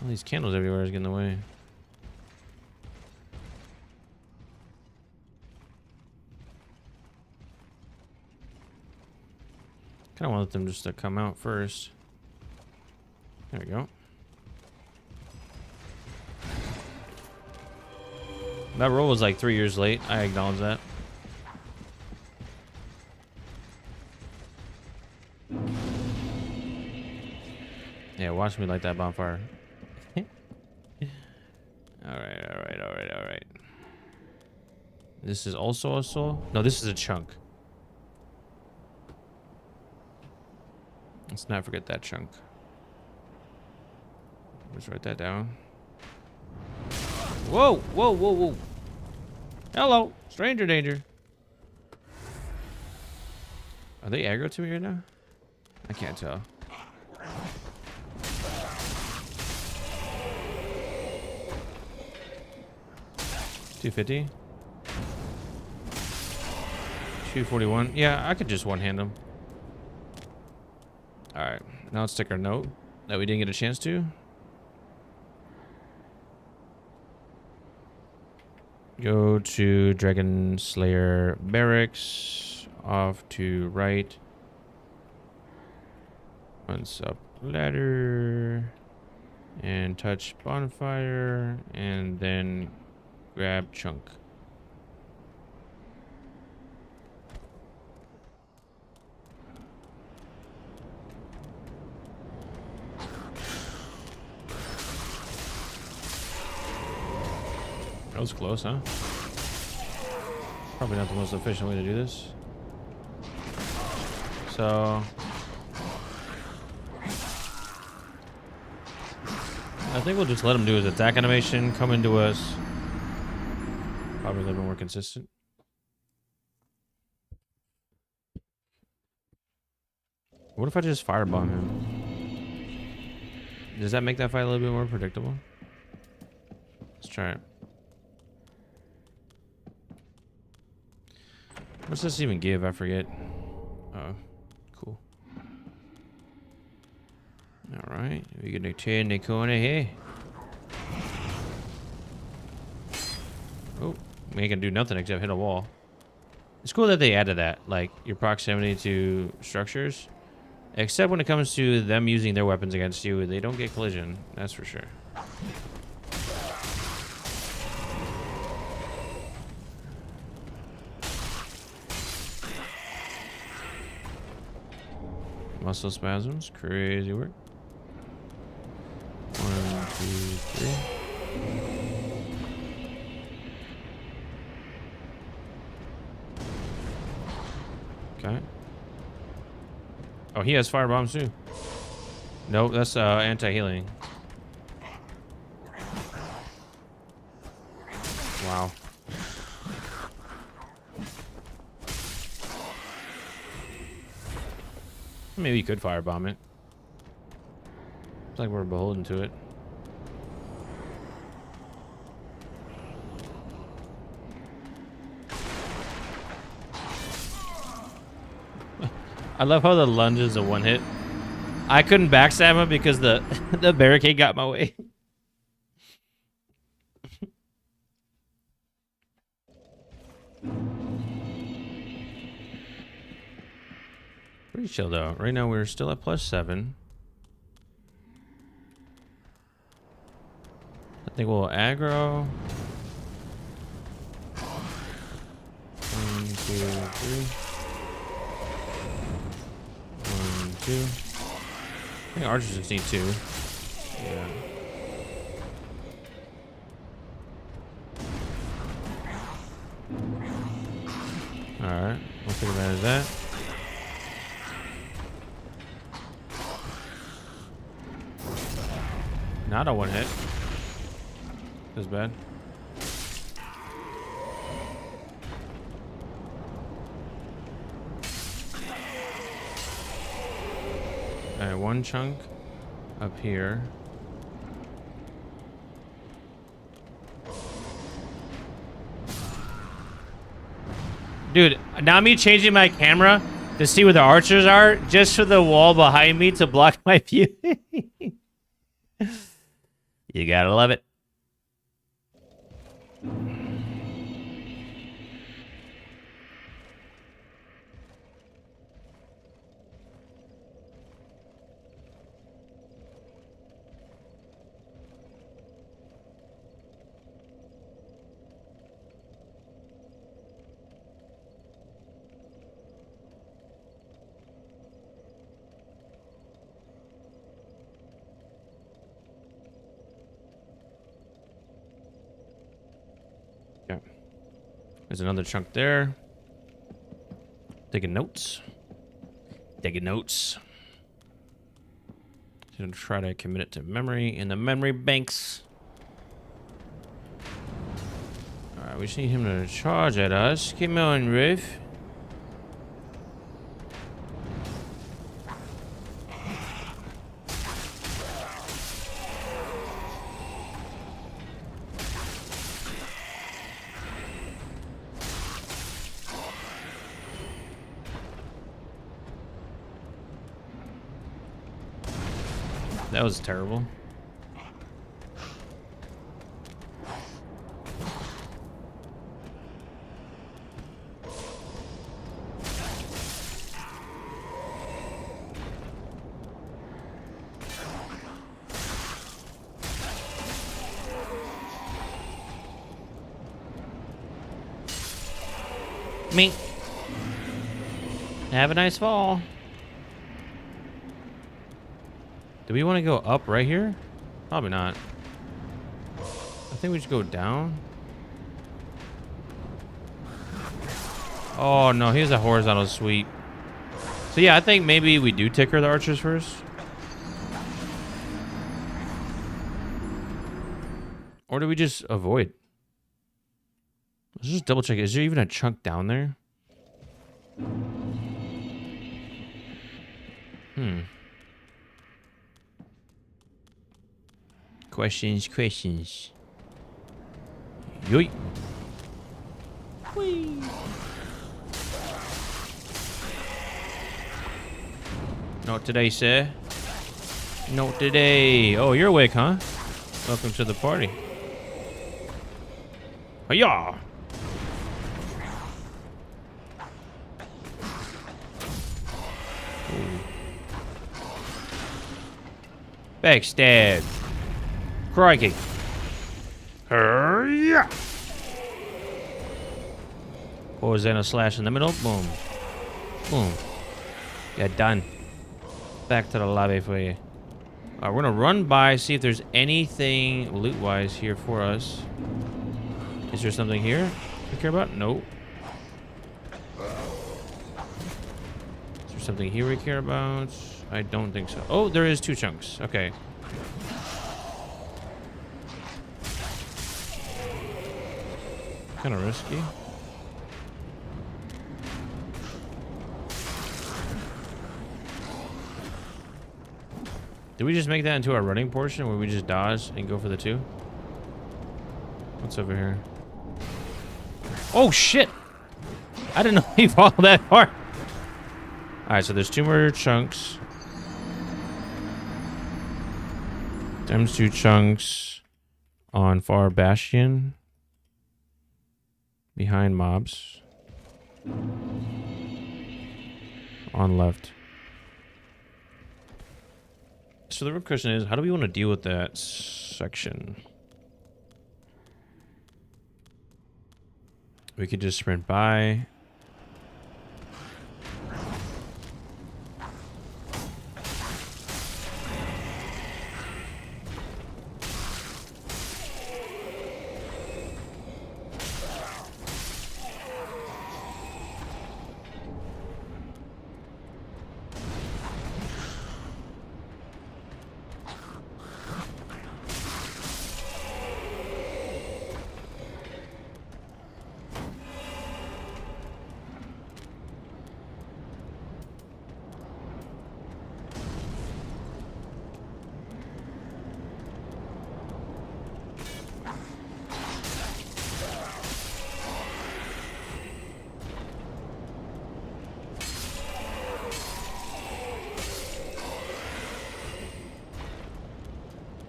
these candles everywhere is getting in the way. Kinda want them just to come out first. There we go. That roll was like 3 years late. I acknowledge that. Yeah, watch me light that bonfire. Alright. This is also a soul? No, this is a chunk. Let's not forget that chunk. Let's write that down. Whoa! Hello! Stranger danger. Are they aggro to me right now? I can't tell. $250. $241. Yeah, I could just one-hand them. Alright, now let's take our note that we didn't get a chance to. Go to Dragon Slayer Barracks. Off to right. Once up ladder. And touch bonfire. And then grab chunk. That was close, huh? Probably not the most efficient way to do this. So I think we'll just let him do his attack animation, come into us. Probably a little bit more consistent. What if I just firebomb him? Does that make that fight a little bit more predictable? Let's try it. What's this even give? I forget. Oh, cool. Alright, we can turn the corner here. Oh, we ain't gonna do nothing except hit a wall. It's cool that they added that, like your proximity to structures. Except when it comes to them using their weapons against you, they don't get collision, that's for sure. Muscle spasms, crazy work. 1, 2, 3. Okay. Oh, he has fire bombs too. Nope, that's anti-healing. Wow. Maybe you could firebomb it. It's like we're beholden to it. I love how the lunge is a one hit. I couldn't backstab him because the the barricade got in my way. Pretty chill though. Right now we're still at +7. I think we'll aggro. 1, 2, 3. 1, 2. I think archers just need 2. Yeah. Alright, we'll take advantage of that. Not a one hit. That's bad. Alright, one chunk up here. Dude, now me changing my camera to see where the archers are, just for the wall behind me to block my view. You gotta love it. Okay. There's another chunk there. Taking notes. Taking notes. Gonna try to commit it to memory in the memory banks. Alright, we just need him to charge at us. Come on, Riff. That was terrible. Me. Have a nice fall. Do we want to go up right here? Probably not. I think we should go down. Oh no, here's a horizontal sweep. So yeah, I think maybe we do ticker the archers first. Or do we just avoid? Let's just double check. Is there even a chunk down there? Questions. Yoy. Whee. Not today, sir. Not today. Oh, you're awake, huh? Welcome to the party. Hiya! Backstab. Crikey. Yeah. Horizontal slash in the middle. Boom. Boom. Yeah, done. Back to the lobby for you. We're gonna run by, see if there's anything loot-wise here for us. Is there something here we care about? Nope. something here we care about? I don't think so. Oh, there is 2 chunks. Okay. Kind of risky. Did we just make that into our running portion where we just dodge and go for the 2? What's over here? Oh shit! I didn't know he fall that far. Alright, so there's 2 more chunks. Times 2 chunks on far bastion. Behind mobs. On left. So the real question is, how do we want to deal with that section? We could just sprint by.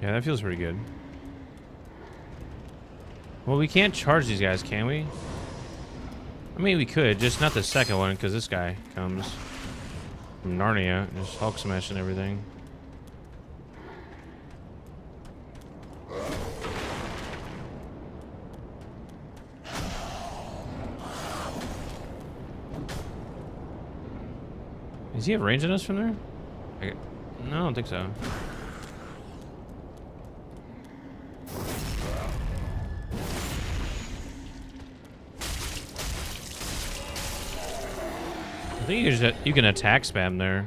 Yeah, that feels pretty good. Well, we can't charge these guys, can we? I mean, we could, just not the second one, because this guy comes from Narnia, just Hulk smashing everything. Does he have range on us from there? No, I don't think so. I think you can attack spam there.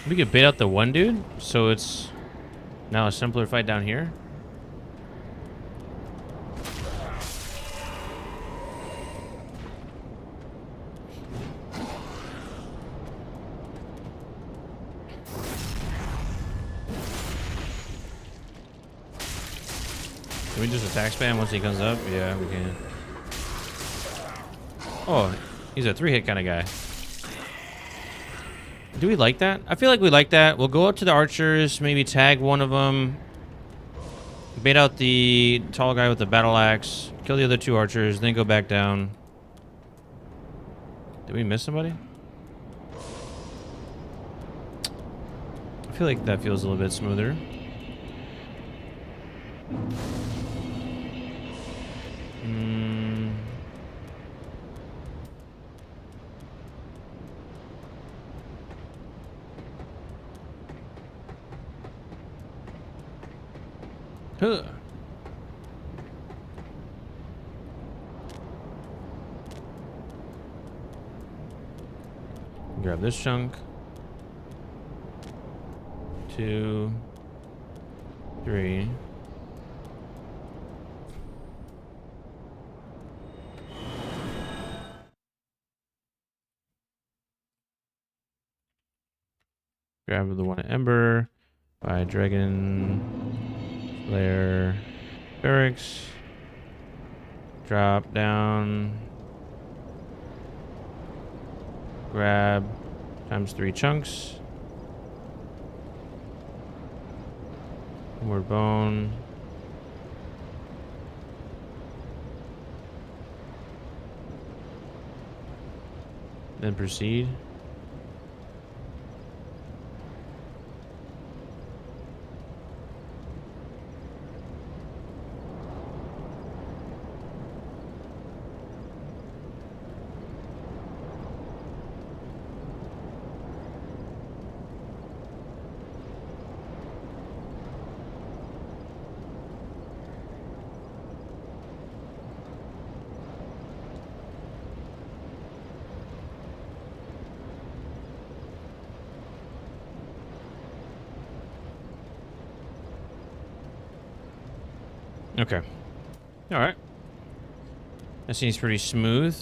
We could bait out the one dude, so it's now a simpler fight down here. Can we just attack spam once he comes up? Yeah, we can. Oh, he's a 3-hit kind of guy. Do we like that? I feel like we like that. We'll go up to the archers, maybe tag one of them, bait out the tall guy with the battle axe, kill the other 2 archers, then go back down. Did we miss somebody? I feel like that feels a little bit smoother. Huh. Grab this chunk. 2, 3. Grab the one Ember. Buy Dragon Slayer Barracks. Drop down. Grab times 3 chunks. More bone. Then proceed. Okay. All right. That seems pretty smooth.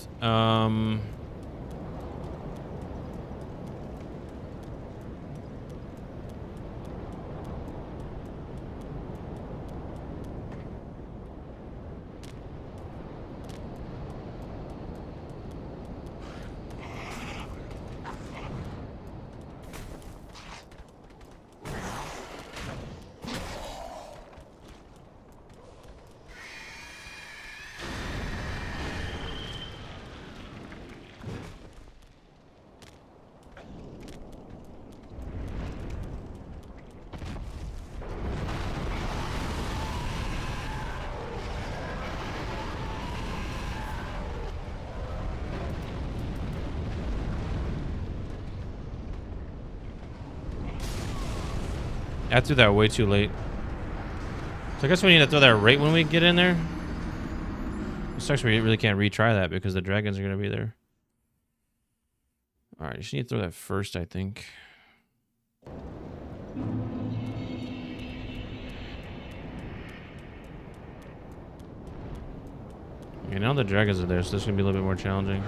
I threw that way too late. So I guess we need to throw that right when we get in there. It sucks we really can't retry that because the dragons are going to be there. Alright, you just need to throw that first, I think. Okay, now the dragons are there, so this is going to be a little bit more challenging.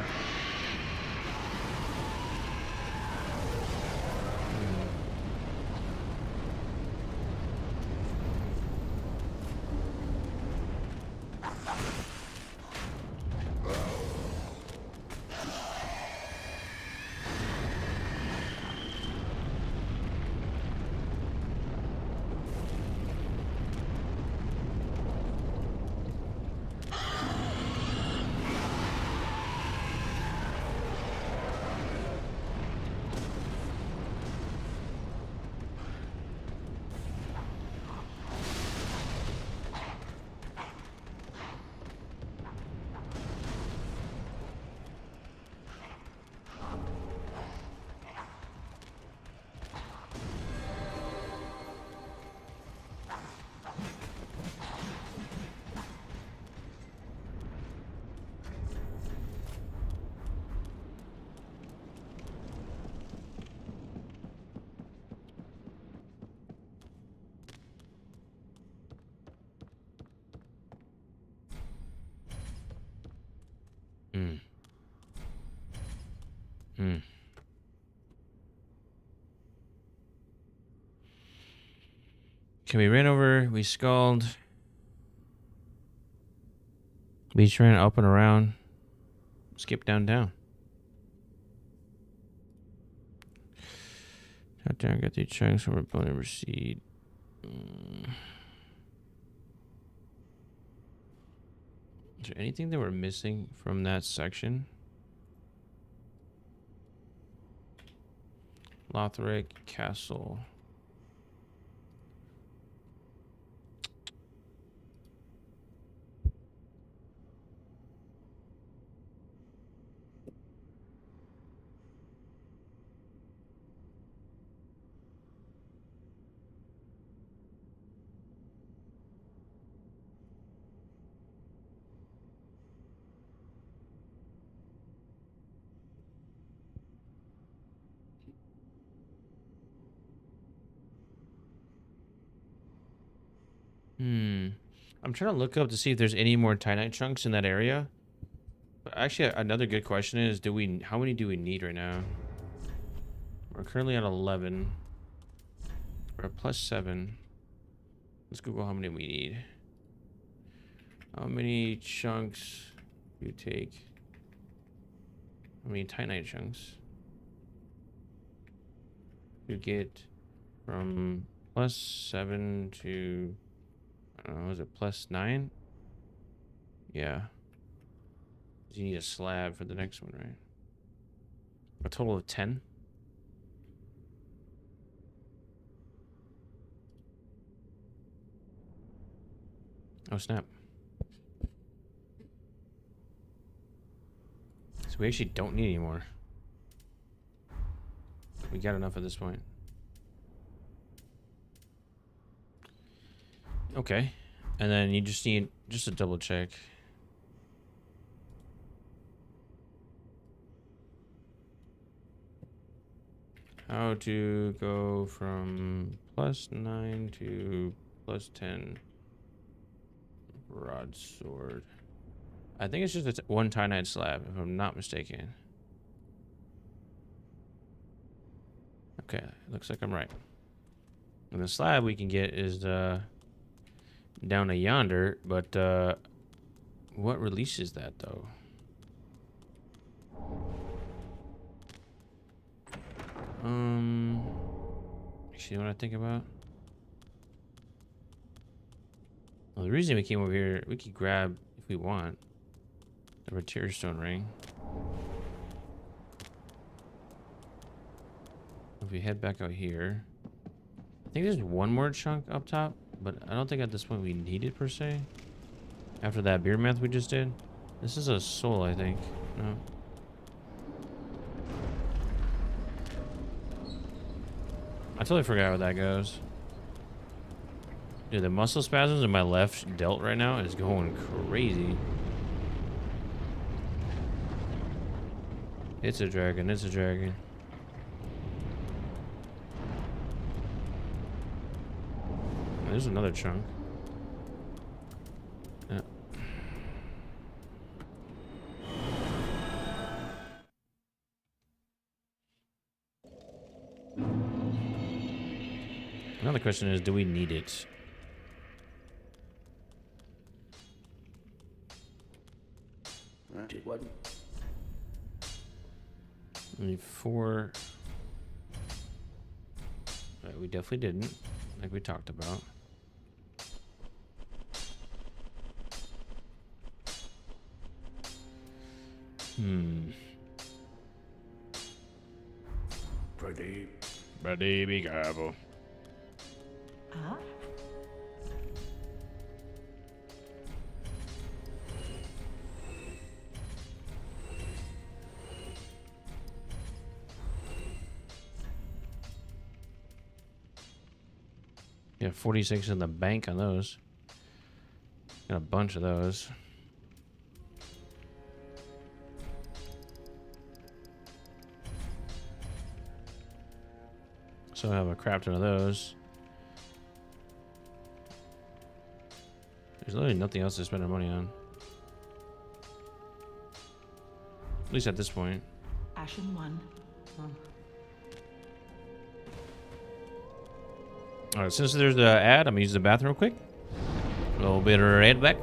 Okay, we ran over, we skulled. We just ran up and around. Skip down. Down, get the chunks from our bone and recede. Is there anything that we're missing from that section? Lothric Castle. I'm trying to look up to see if there's any more Titanite chunks in that area. But actually, another good question is, how many do we need right now? We're currently at 11. We're at +7. Let's Google how many we need. How many chunks do you take? How many Titanite chunks? You get from +7 to, I don't know, is it +9? Yeah. You need a slab for the next one, right? A total of 10. Oh, snap. So we actually don't need any more. We got enough at this point. Okay. And then you just need just a double check. How to go from +9 to +10 Broadsword. I think it's just a one titanite slab, if I'm not mistaken. Okay, looks like I'm right. And the slab we can get is down to yonder, but what releases that though? Actually, you know what I think about? Well, the reason we came over here, we could grab, if we want, the Materia Stone ring. If we head back out here, I think there's one more chunk up top, but I don't think at this point we need it per se. After that beer math we just did. This is a soul, I think. No. I totally forgot how that goes. Dude, the muscle spasms in my left delt right now is going crazy. It's a dragon, it's a dragon. There's another chunk. Yeah. Another question is, do we need it? What? We need 4. Right, we definitely didn't, like we talked about. Pretty be careful. Huh? Yeah, 46 in the bank on those. Got a bunch of those. So I have a crap ton of those. There's literally nothing else to spend our money on. At least at this point. Ashen one. Alright, since there's the ad, I'm gonna use the bathroom real quick. A little bit of red back.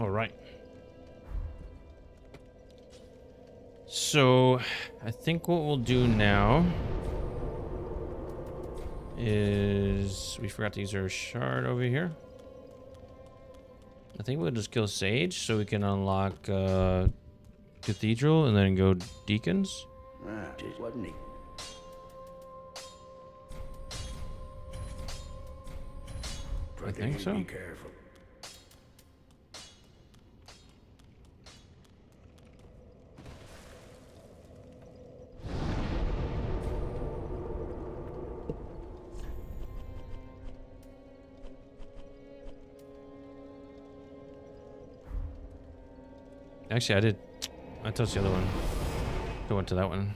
All right. So, I think what we'll do now is we forgot to use our shard over here. I think we'll just kill Sage so we can unlock Cathedral and then go Deacons. Just wasn't he? I think so. Be careful. Actually, I did. I touched the other one. I went to that one.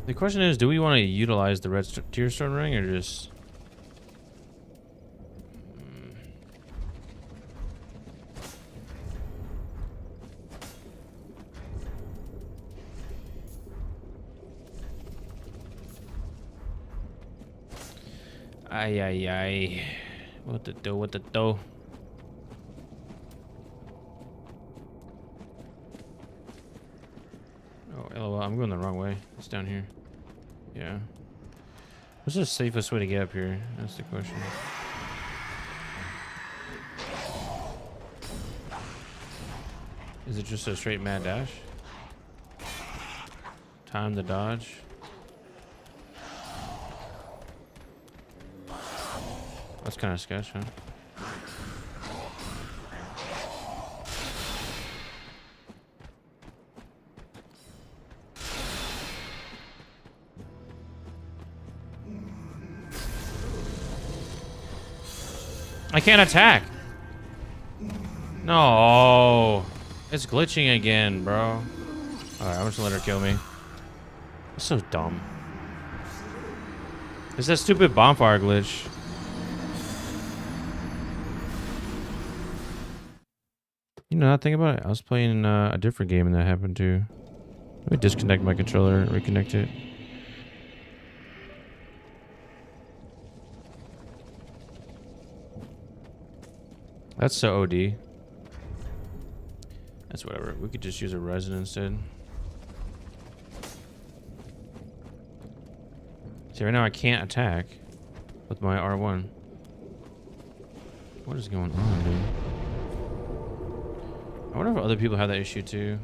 The question is, do we want to utilize the red tier stone ring or just... Ay, ay, ay. What the do, what the do? Oh, LOL, I'm going the wrong way. It's down here. Yeah. What's the safest way to get up here? That's the question. Is it just a straight mad dash? Time to dodge. That's kind of sketch, huh? I can't attack. No, it's glitching again, bro. All right, I'm just gonna let her kill me. That's so dumb. It's that stupid bonfire glitch. You know, not think about it. I was playing a different game and that happened too. Let me disconnect my controller and reconnect it. That's so OD. That's whatever. We could just use a resin instead. See, right now I can't attack with my R1. What is going on, dude? I wonder if other people have that issue too.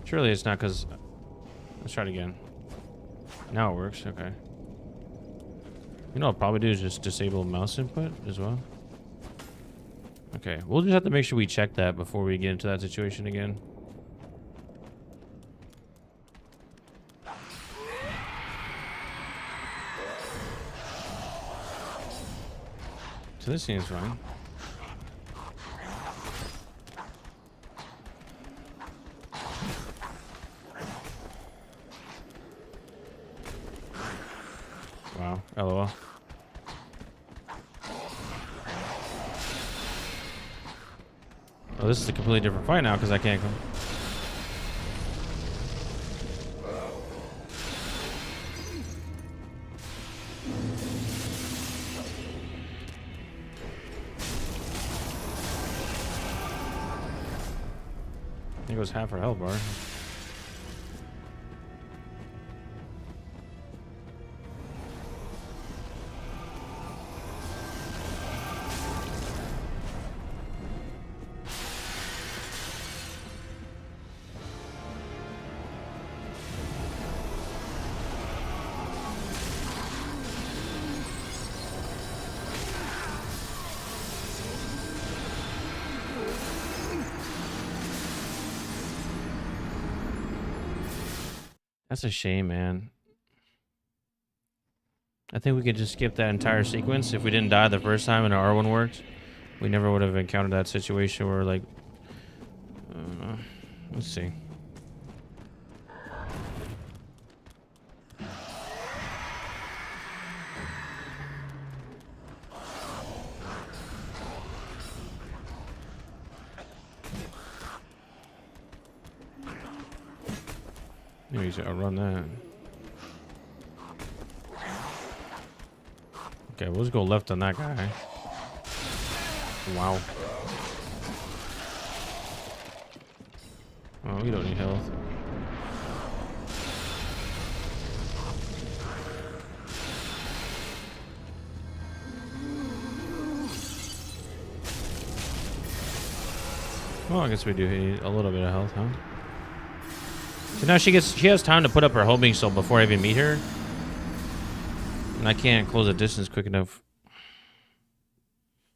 Surely it's not because... Let's try it again. Now it works. Okay. You know what I'll probably do is just disable mouse input as well. Okay. We'll just have to make sure we check that before we get into that situation again. So this seems fine. Wow, LOL. Oh, this is a completely different fight now because I can't come. I think it was half her health bar. That's a shame, man. I think we could just skip that entire sequence. If we didn't die the first time and our R1 worked, we never would have encountered that situation where, like, let's see. Maybe he's gonna run that. Okay, we'll just go left on that guy. Wow. Oh, we don't need health. Well, I guess we do need a little bit of health, huh? So now she has time to put up her homing soul before I even meet her. And I can't close the distance quick enough.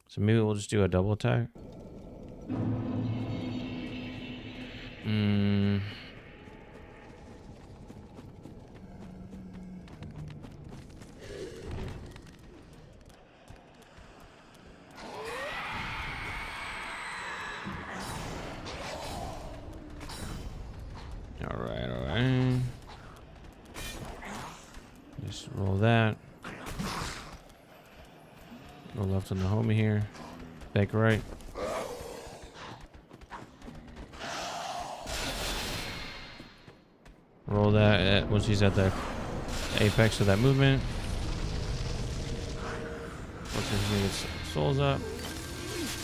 So maybe we'll just do a double attack. Alright. Just roll that. Go left on the homie here. Back right. Roll that once he's at the apex of that movement. Once he's gonna get souls up.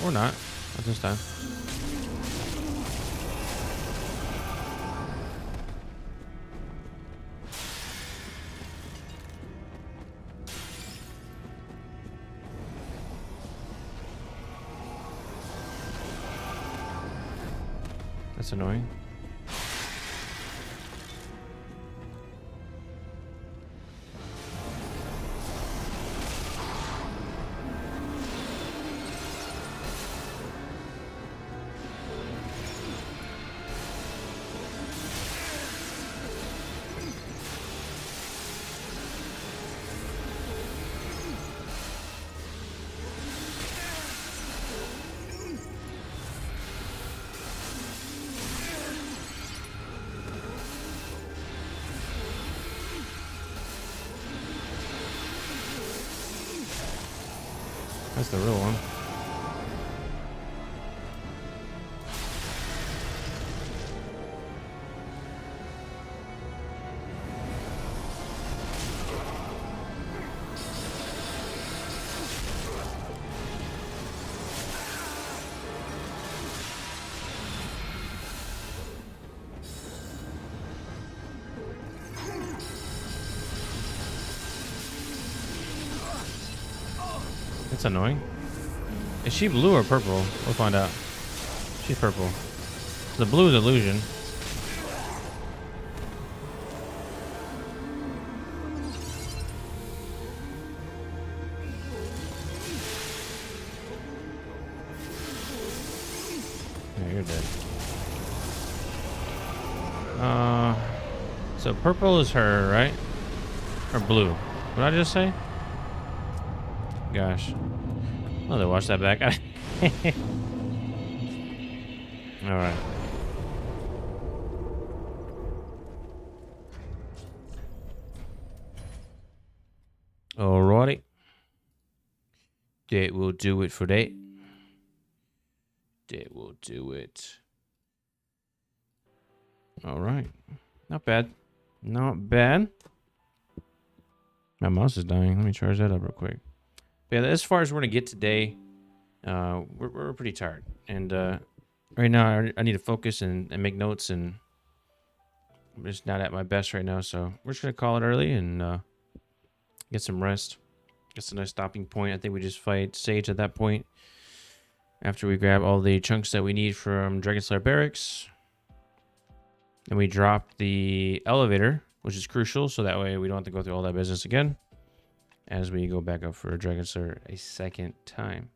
Or not. Not this time. That's annoying. That's the real one. That's annoying. Is she blue or purple? We'll find out. She's purple. The blue is illusion. Yeah, you're dead. So purple is her, right? Or blue? What did I just say? Gosh. Oh, they watch that back. All right. Alrighty. That will do it for that. That will do it. All right. Not bad. Not bad. My mouse is dying. Let me charge that up real quick. But yeah, as far as we're going to get today, we're pretty tired. And right now, I need to focus and make notes. And I'm just not at my best right now. So we're just going to call it early and get some rest. That's a nice stopping point. I think we just fight Sage at that point. After we grab all the chunks that we need from Dragon Slayer Barracks. And we drop the elevator, which is crucial. So that way we don't have to go through all that business again. As we go back up for Dragon Slayer a second time.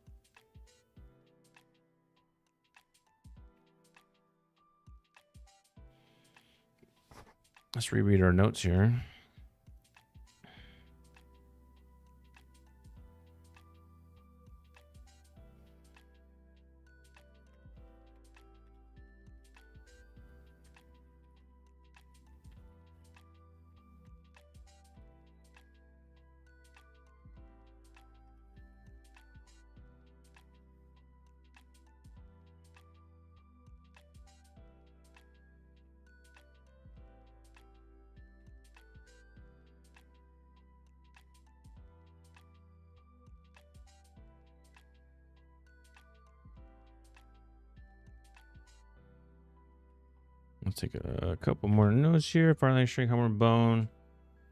Let's reread our notes here. Let's take a couple more notes here. Firelight Shrink, Homeward Bone.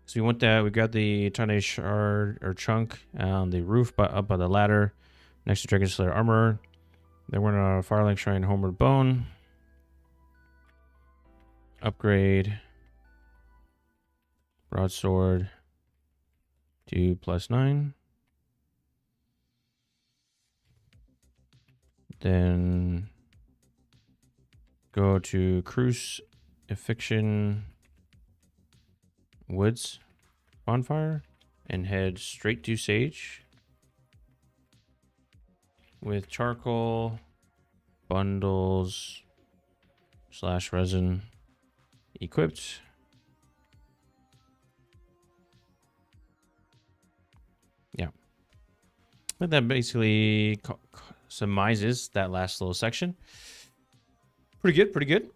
So we want that. We got the Tane Shard or Chunk on the roof, but up by the ladder next to Dragon Slayer Armor. Then we're on a Firelight Shrine, Homeward Bone. Upgrade. Broadsword. To +9. Then go to Cruise Eviction Woods Bonfire and head straight to Sage with charcoal, bundles, / resin equipped. Yeah. But that basically summarizes that last little section. Pretty good, pretty good.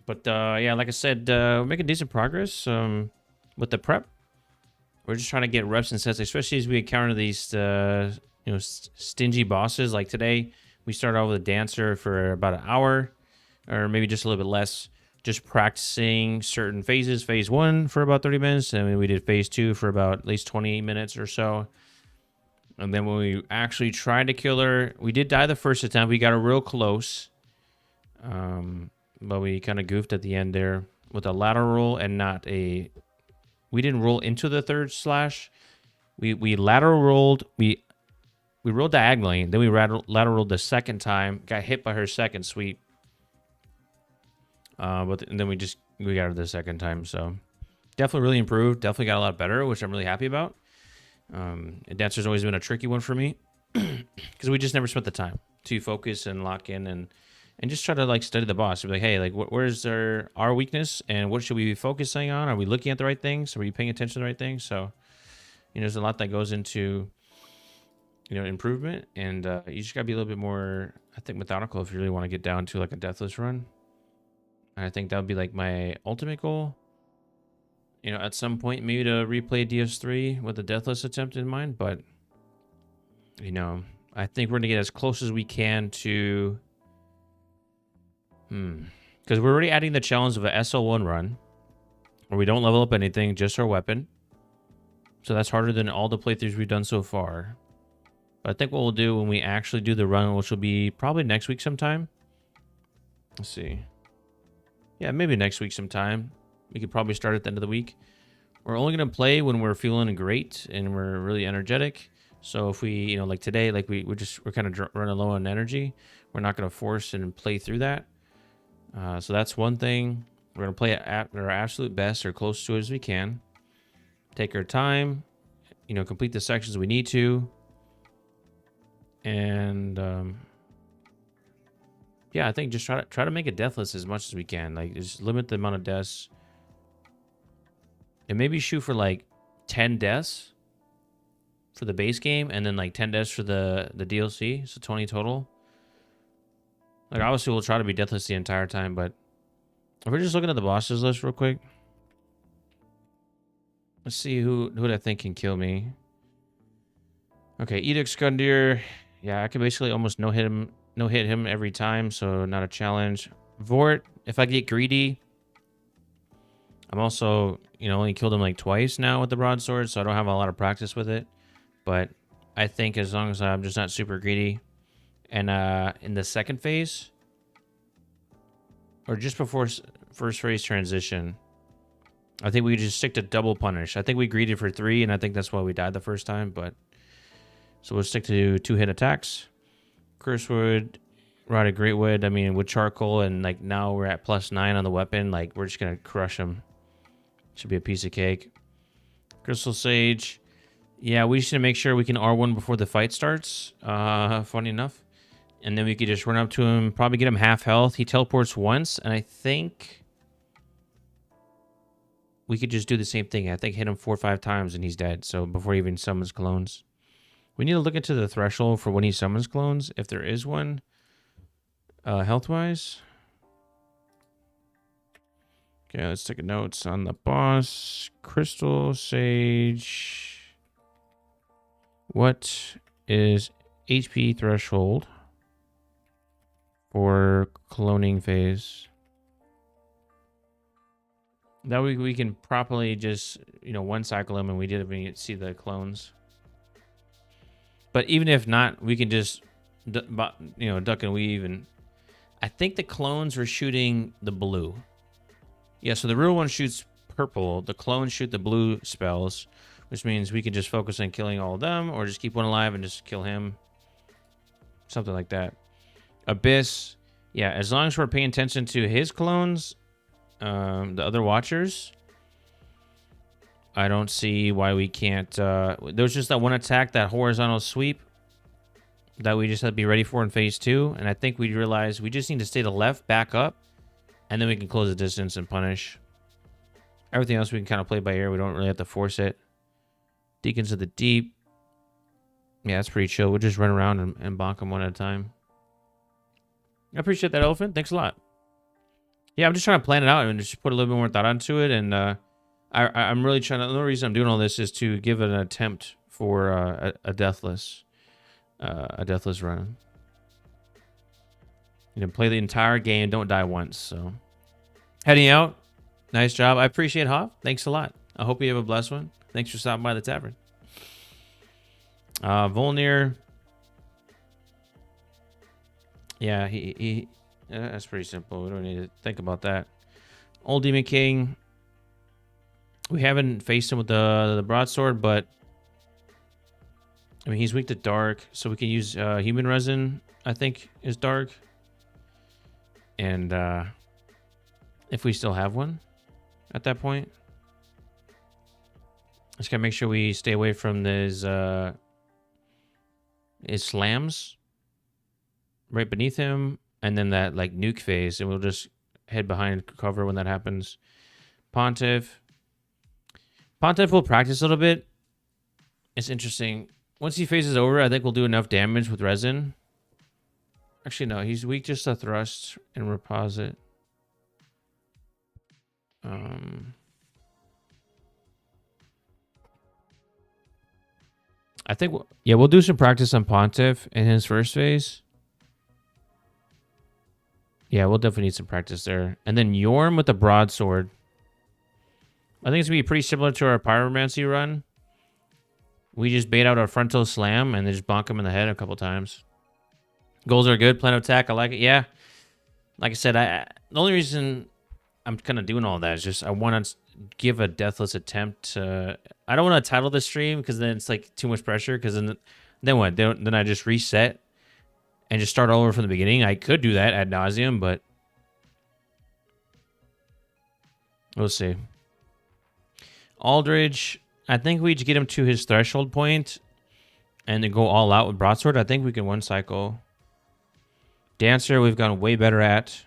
But yeah, like I said, we're making decent progress with the prep. We're just trying to get reps and sets, especially as we encounter these stingy bosses. Like today, we started off with a dancer for about an hour, or maybe just a little bit less, just practicing certain phases. Phase 1 for about 30 minutes, and we did phase 2 for about at least 20 minutes or so. And then when we actually tried to kill her, we did die the first attempt. We got her real close. But we kind of goofed at the end there with a lateral roll and not a... We didn't roll into the third slash. We lateral rolled. We rolled diagonally. Then we lateral rolled the second time. Got hit by her second sweep. And then we got her the second time. So definitely really improved. Definitely got a lot better, which I'm really happy about. Dancer's always been a tricky one for me because we just never spent the time to focus and lock in and just try to like study the boss. Be like, hey, like where's our weakness and what should we be focusing on? Are we looking at the right things? Are we paying attention to the right things? So, there's a lot that goes into, improvement, and you just gotta be a little bit more, I think, methodical if you really want to get down to like a deathless run. And I think that would be like my ultimate goal. At some point, maybe to replay DS3 with a deathless attempt in mind, but I think we're gonna get as close as we can to. Because we're already adding the challenge of a SL1 run, where we don't level up anything, just our weapon. So that's harder than all the playthroughs we've done so far. But I think what we'll do when we actually do the run, which will be probably next week sometime. Let's see. Yeah, maybe next week sometime. We could probably start at the end of the week. We're only going to play when we're feeling great and we're really energetic. So if we, like today, like we're kind of running low on energy, we're not going to force and play through that. So that's one thing. We're going to play at our absolute best or close to it as we can. Take our time, complete the sections we need to. And yeah, I think just try to make it deathless as much as we can. Like just limit the amount of deaths. And maybe shoot for like 10 deaths for the base game and then like 10 deaths for the DLC. So 20 total. Like obviously we'll try to be deathless the entire time, but if we're just looking at the bosses list real quick. Let's see who I think can kill me. Okay, Edict Skundir. Yeah, I can basically almost no hit him every time, so not a challenge. Vort, if I get greedy. I'm also, only killed him like twice now with the broadsword, so I don't have a lot of practice with it. But I think as long as I'm just not super greedy. And in the second phase, or just before first phase transition, I think we just stick to double punish. I think we greeted for 3, and I think that's why we died the first time. But so we'll stick to 2-hit attacks. Cursewood, Rotted Greatwood, I mean, with charcoal, and like now we're at +9 on the weapon. Like, we're just gonna crush him. Should be a piece of cake. Crystal Sage. Yeah, we should make sure we can R1 before the fight starts. Funny enough. And then we could just run up to him, probably get him half health. He teleports once, and I think we could just do the same thing. I think hit him 4 or 5 times and he's dead. So before he even summons clones. We need to look into the threshold for when he summons clones, if there is one. Health-wise. Okay, let's take a notes on the boss. Crystal Sage. What is HP threshold for cloning phase? That way we can properly just, one cycle him and we didn't even see the clones. But even if not, we can just, duck and weave. And I think the clones were shooting the blue. Yeah, so the real one shoots purple. The clones shoot the blue spells, which means we can just focus on killing all of them or just keep one alive and just kill him. Something like that. Abyss. Yeah, as long as we're paying attention to his clones, the other watchers, I don't see why we can't. There's just that one attack, that horizontal sweep, that we just have to be ready for in phase 2. And I think we realize we just need to stay to the left, back up, and then we can close the distance and punish. Everything else we can kind of play by ear. We don't really have to force it. Deacons of the Deep. Yeah, that's pretty chill. We'll just run around and bonk them one at a time. I appreciate that, Elephant. Thanks a lot. Yeah, I'm just trying to plan it out and just put a little bit more thought onto it. And I'm really trying to... The only reason I'm doing all this is to give an attempt for a deathless run. Play the entire game, don't die once. So, heading out. Nice job. I appreciate Hoff. Thanks a lot. I hope you have a blessed one. Thanks for stopping by the tavern. Volnir. Yeah, he that's pretty simple. We don't need to think about that. Old Demon King. We haven't faced him with the broadsword, but I mean, he's weak to dark, so we can use human resin, I think, is dark. And if we still have one at that point. Just gotta make sure we stay away from his slams right beneath him, and then that like nuke phase, and we'll just head behind cover when that happens. Pontiff will practice a little bit. It's interesting. Once he phases over, I think we'll do enough damage with resin. Actually, no, he's weak just to thrust and reposit. I think, we'll do some practice on Pontiff in his first phase. Yeah, we'll definitely need some practice there. And then Yorm with the broadsword. I think it's going to be pretty similar to our Pyromancy run. We just bait out our frontal slam and then just bonk him in the head a couple times. Goals are good. Plan of attack, I like it. Yeah. Like I said, the only reason I'm kind of doing all that is just I want to give a deathless attempt to... I don't want to title this stream because then it's like too much pressure. Because then what? Then I just reset and just start all over from the beginning. I could do that ad nauseum, but we'll see. Aldridge, I think we just get him to his threshold point and then go all out with broadsword. I think we can one cycle. Dancer, we've gone way better at.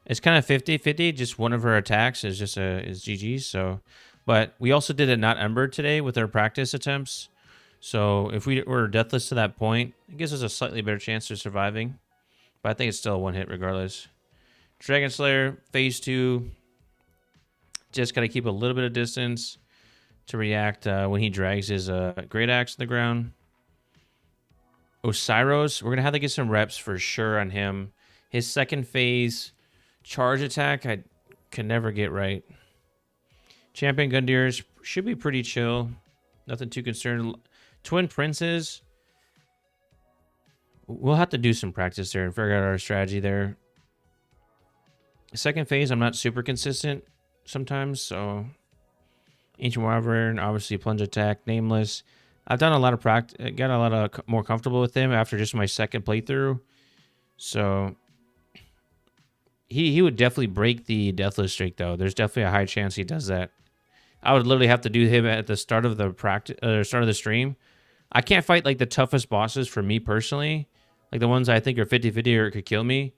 It's kind of 50-50. Just one of her attacks is just is GG's. So, but we also did it not Ember today with our practice attempts. So if we were deathless to that point, it gives us a slightly better chance of surviving. But I think it's still a one hit regardless. Dragon Slayer, phase 2. Just got to keep a little bit of distance to react when he drags his great axe to the ground. Osiros, we're going to have to get some reps for sure on him. His second phase charge attack, I can never get right. Champion Gundyrs should be pretty chill. Nothing too concerned. Twin Princes, we'll have to do some practice there and figure out our strategy there. Second phase, I'm not super consistent sometimes, so Ancient Wyvern, obviously plunge attack, Nameless. I've done a lot of practice, got a lot of more comfortable with him after just my second playthrough. So he would definitely break the deathless streak, though. There's definitely a high chance he does that. I would literally have to do him at the start of the practice, start of the stream. I can't fight like the toughest bosses for me personally, like the ones I think are 50-50 or could kill me.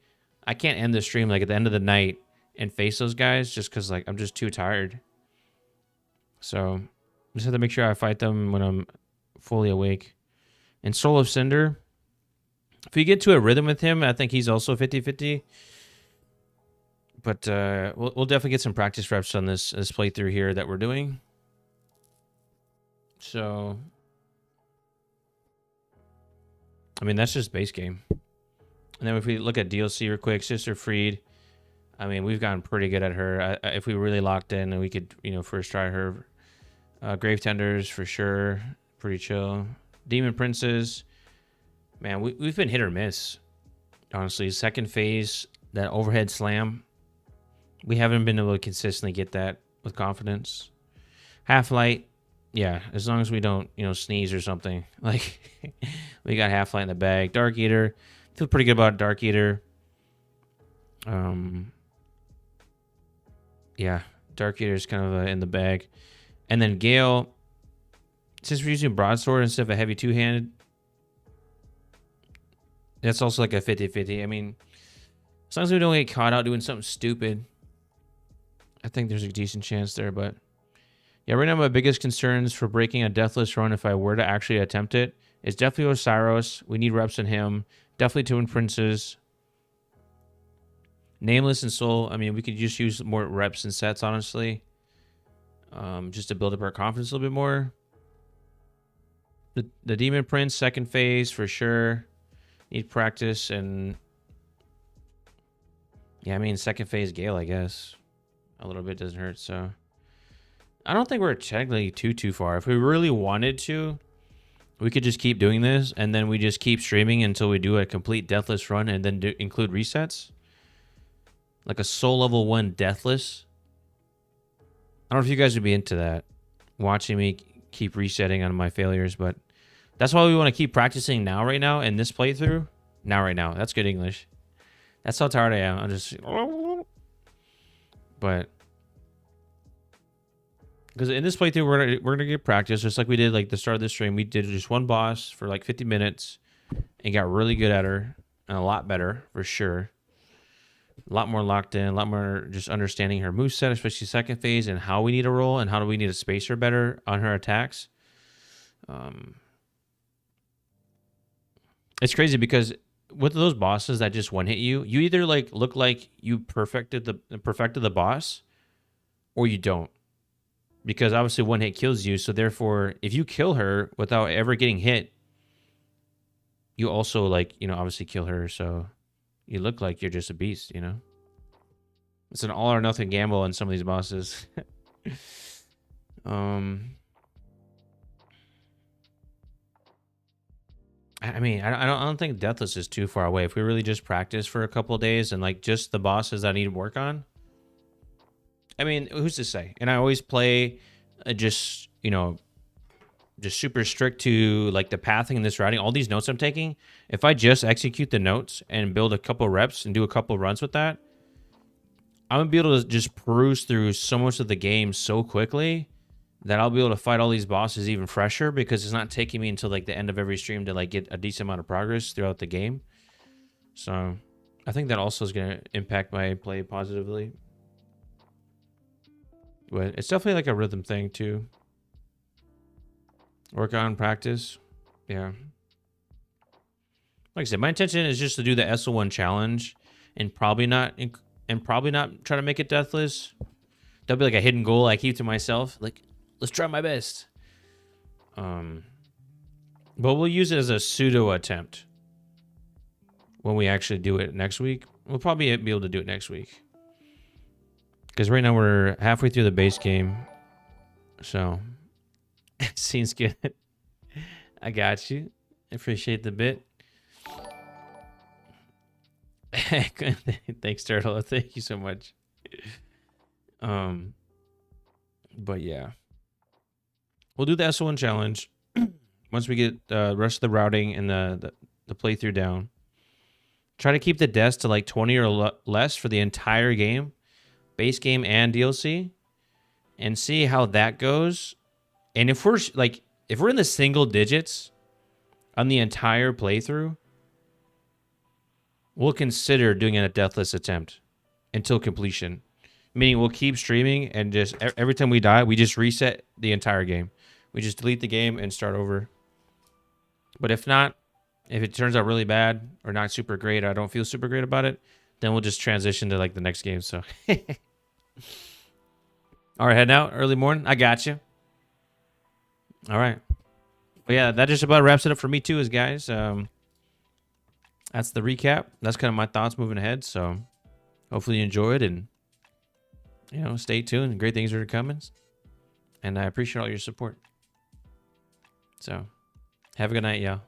I can't end the stream like at the end of the night and face those guys just because like I'm just too tired. So just have to make sure I fight them when I'm fully awake. And Soul of Cinder, if you get to a rhythm with him, I think he's also 50-50. But we'll definitely get some practice reps on this playthrough here that we're doing. So, I mean, that's just base game. And then if we look at DLC real quick, Sister Freed, I mean, we've gotten pretty good at her. If we really locked in, and we could, first try her. Grave Tenders, for sure. Pretty chill. Demon Princes, man, we've been hit or miss. Honestly, second phase, that overhead slam, we haven't been able to consistently get that with confidence. Half-Light, yeah, as long as we don't, sneeze or something. Like, we got Half-Light in the bag. Dark Eater, feel pretty good about Dark Eater. Yeah, Dark Eater is kind of in the bag. And then Gale, since we're using Broadsword instead of a heavy two-handed, that's also like a 50-50. I mean, as long as we don't get caught out doing something stupid, I think there's a decent chance there. But yeah, right now my biggest concerns for breaking a deathless run, if I were to actually attempt it, is definitely Osiris. We need reps in him. Definitely Twin Princes. Nameless and Soul, I mean, we could just use more reps and sets, honestly. Just to build up our confidence a little bit more. The Demon Prince, second phase, for sure. Need practice, and yeah, I mean, second phase Gale, I guess. A little bit doesn't hurt, so. I don't think we're technically too far. If we really wanted to, we could just keep doing this, and then we just keep streaming until we do a complete deathless run, and then include resets. Like a Soul Level 1 deathless. I don't know if you guys would be into that. Watching me keep resetting on my failures, but that's why we want to keep practicing now, right now, in this playthrough. Now, right now. That's good English. That's how tired I am. I'm just... But... Because in this playthrough, we're gonna get practice, just like we did like the start of the stream. We did just one boss for like 50 minutes and got really good at her, and a lot better for sure. A lot more locked in, a lot more just understanding her moveset, especially second phase, and how we need to roll and how do we need to space her better on her attacks. It's crazy because with those bosses that just one hit you, you either like look like you perfected the boss, or you don't. Because obviously one hit kills you, so therefore, if you kill her without ever getting hit, you also, like, obviously kill her, so you look like you're just a beast, It's an all or nothing gamble on some of these bosses. I mean, I don't think Deathless is too far away. If we really just practice for a couple of days and, like, just the bosses I need to work on, I mean, who's to say? And I always play just super strict to like the pathing and this routing. All these notes I'm taking, if I just execute the notes and build a couple reps and do a couple runs with that, I'm going to be able to just peruse through so much of the game so quickly that I'll be able to fight all these bosses even fresher, because it's not taking me until like the end of every stream to like get a decent amount of progress throughout the game. So I think that also is going to impact my play positively. But it's definitely like a rhythm thing too. Work on practice. Yeah. Like I said, my intention is just to do the SL1 challenge and probably not try to make it deathless. That'll be like a hidden goal I keep to myself. Like, let's try my best. But we'll use it as a pseudo attempt when we actually do it next week. We'll probably be able to do it next week. Because right now we're halfway through the base game. So, seems good. I got you. I appreciate the bit. Thanks, Turtle. Thank you so much. But yeah. We'll do the SL1 challenge. Once we get the rest of the routing and the playthrough down. Try to keep the deaths to like 20 or less for the entire game, base game and DLC, and see how that goes. And if we're in the single digits on the entire playthrough, we'll consider doing a deathless attempt until completion. Meaning we'll keep streaming and just every time we die, we just reset the entire game. We just delete the game and start over. But if not, if it turns out really bad or not super great, I don't feel super great about it, then we'll just transition to like the next game. So, all right, heading out early morning. I got you. All right. But yeah, that just about wraps it up for me too, guys. That's the recap. That's kind of my thoughts moving ahead. So hopefully you enjoyed and, stay tuned. Great things are coming. And I appreciate all your support. So have a good night, y'all.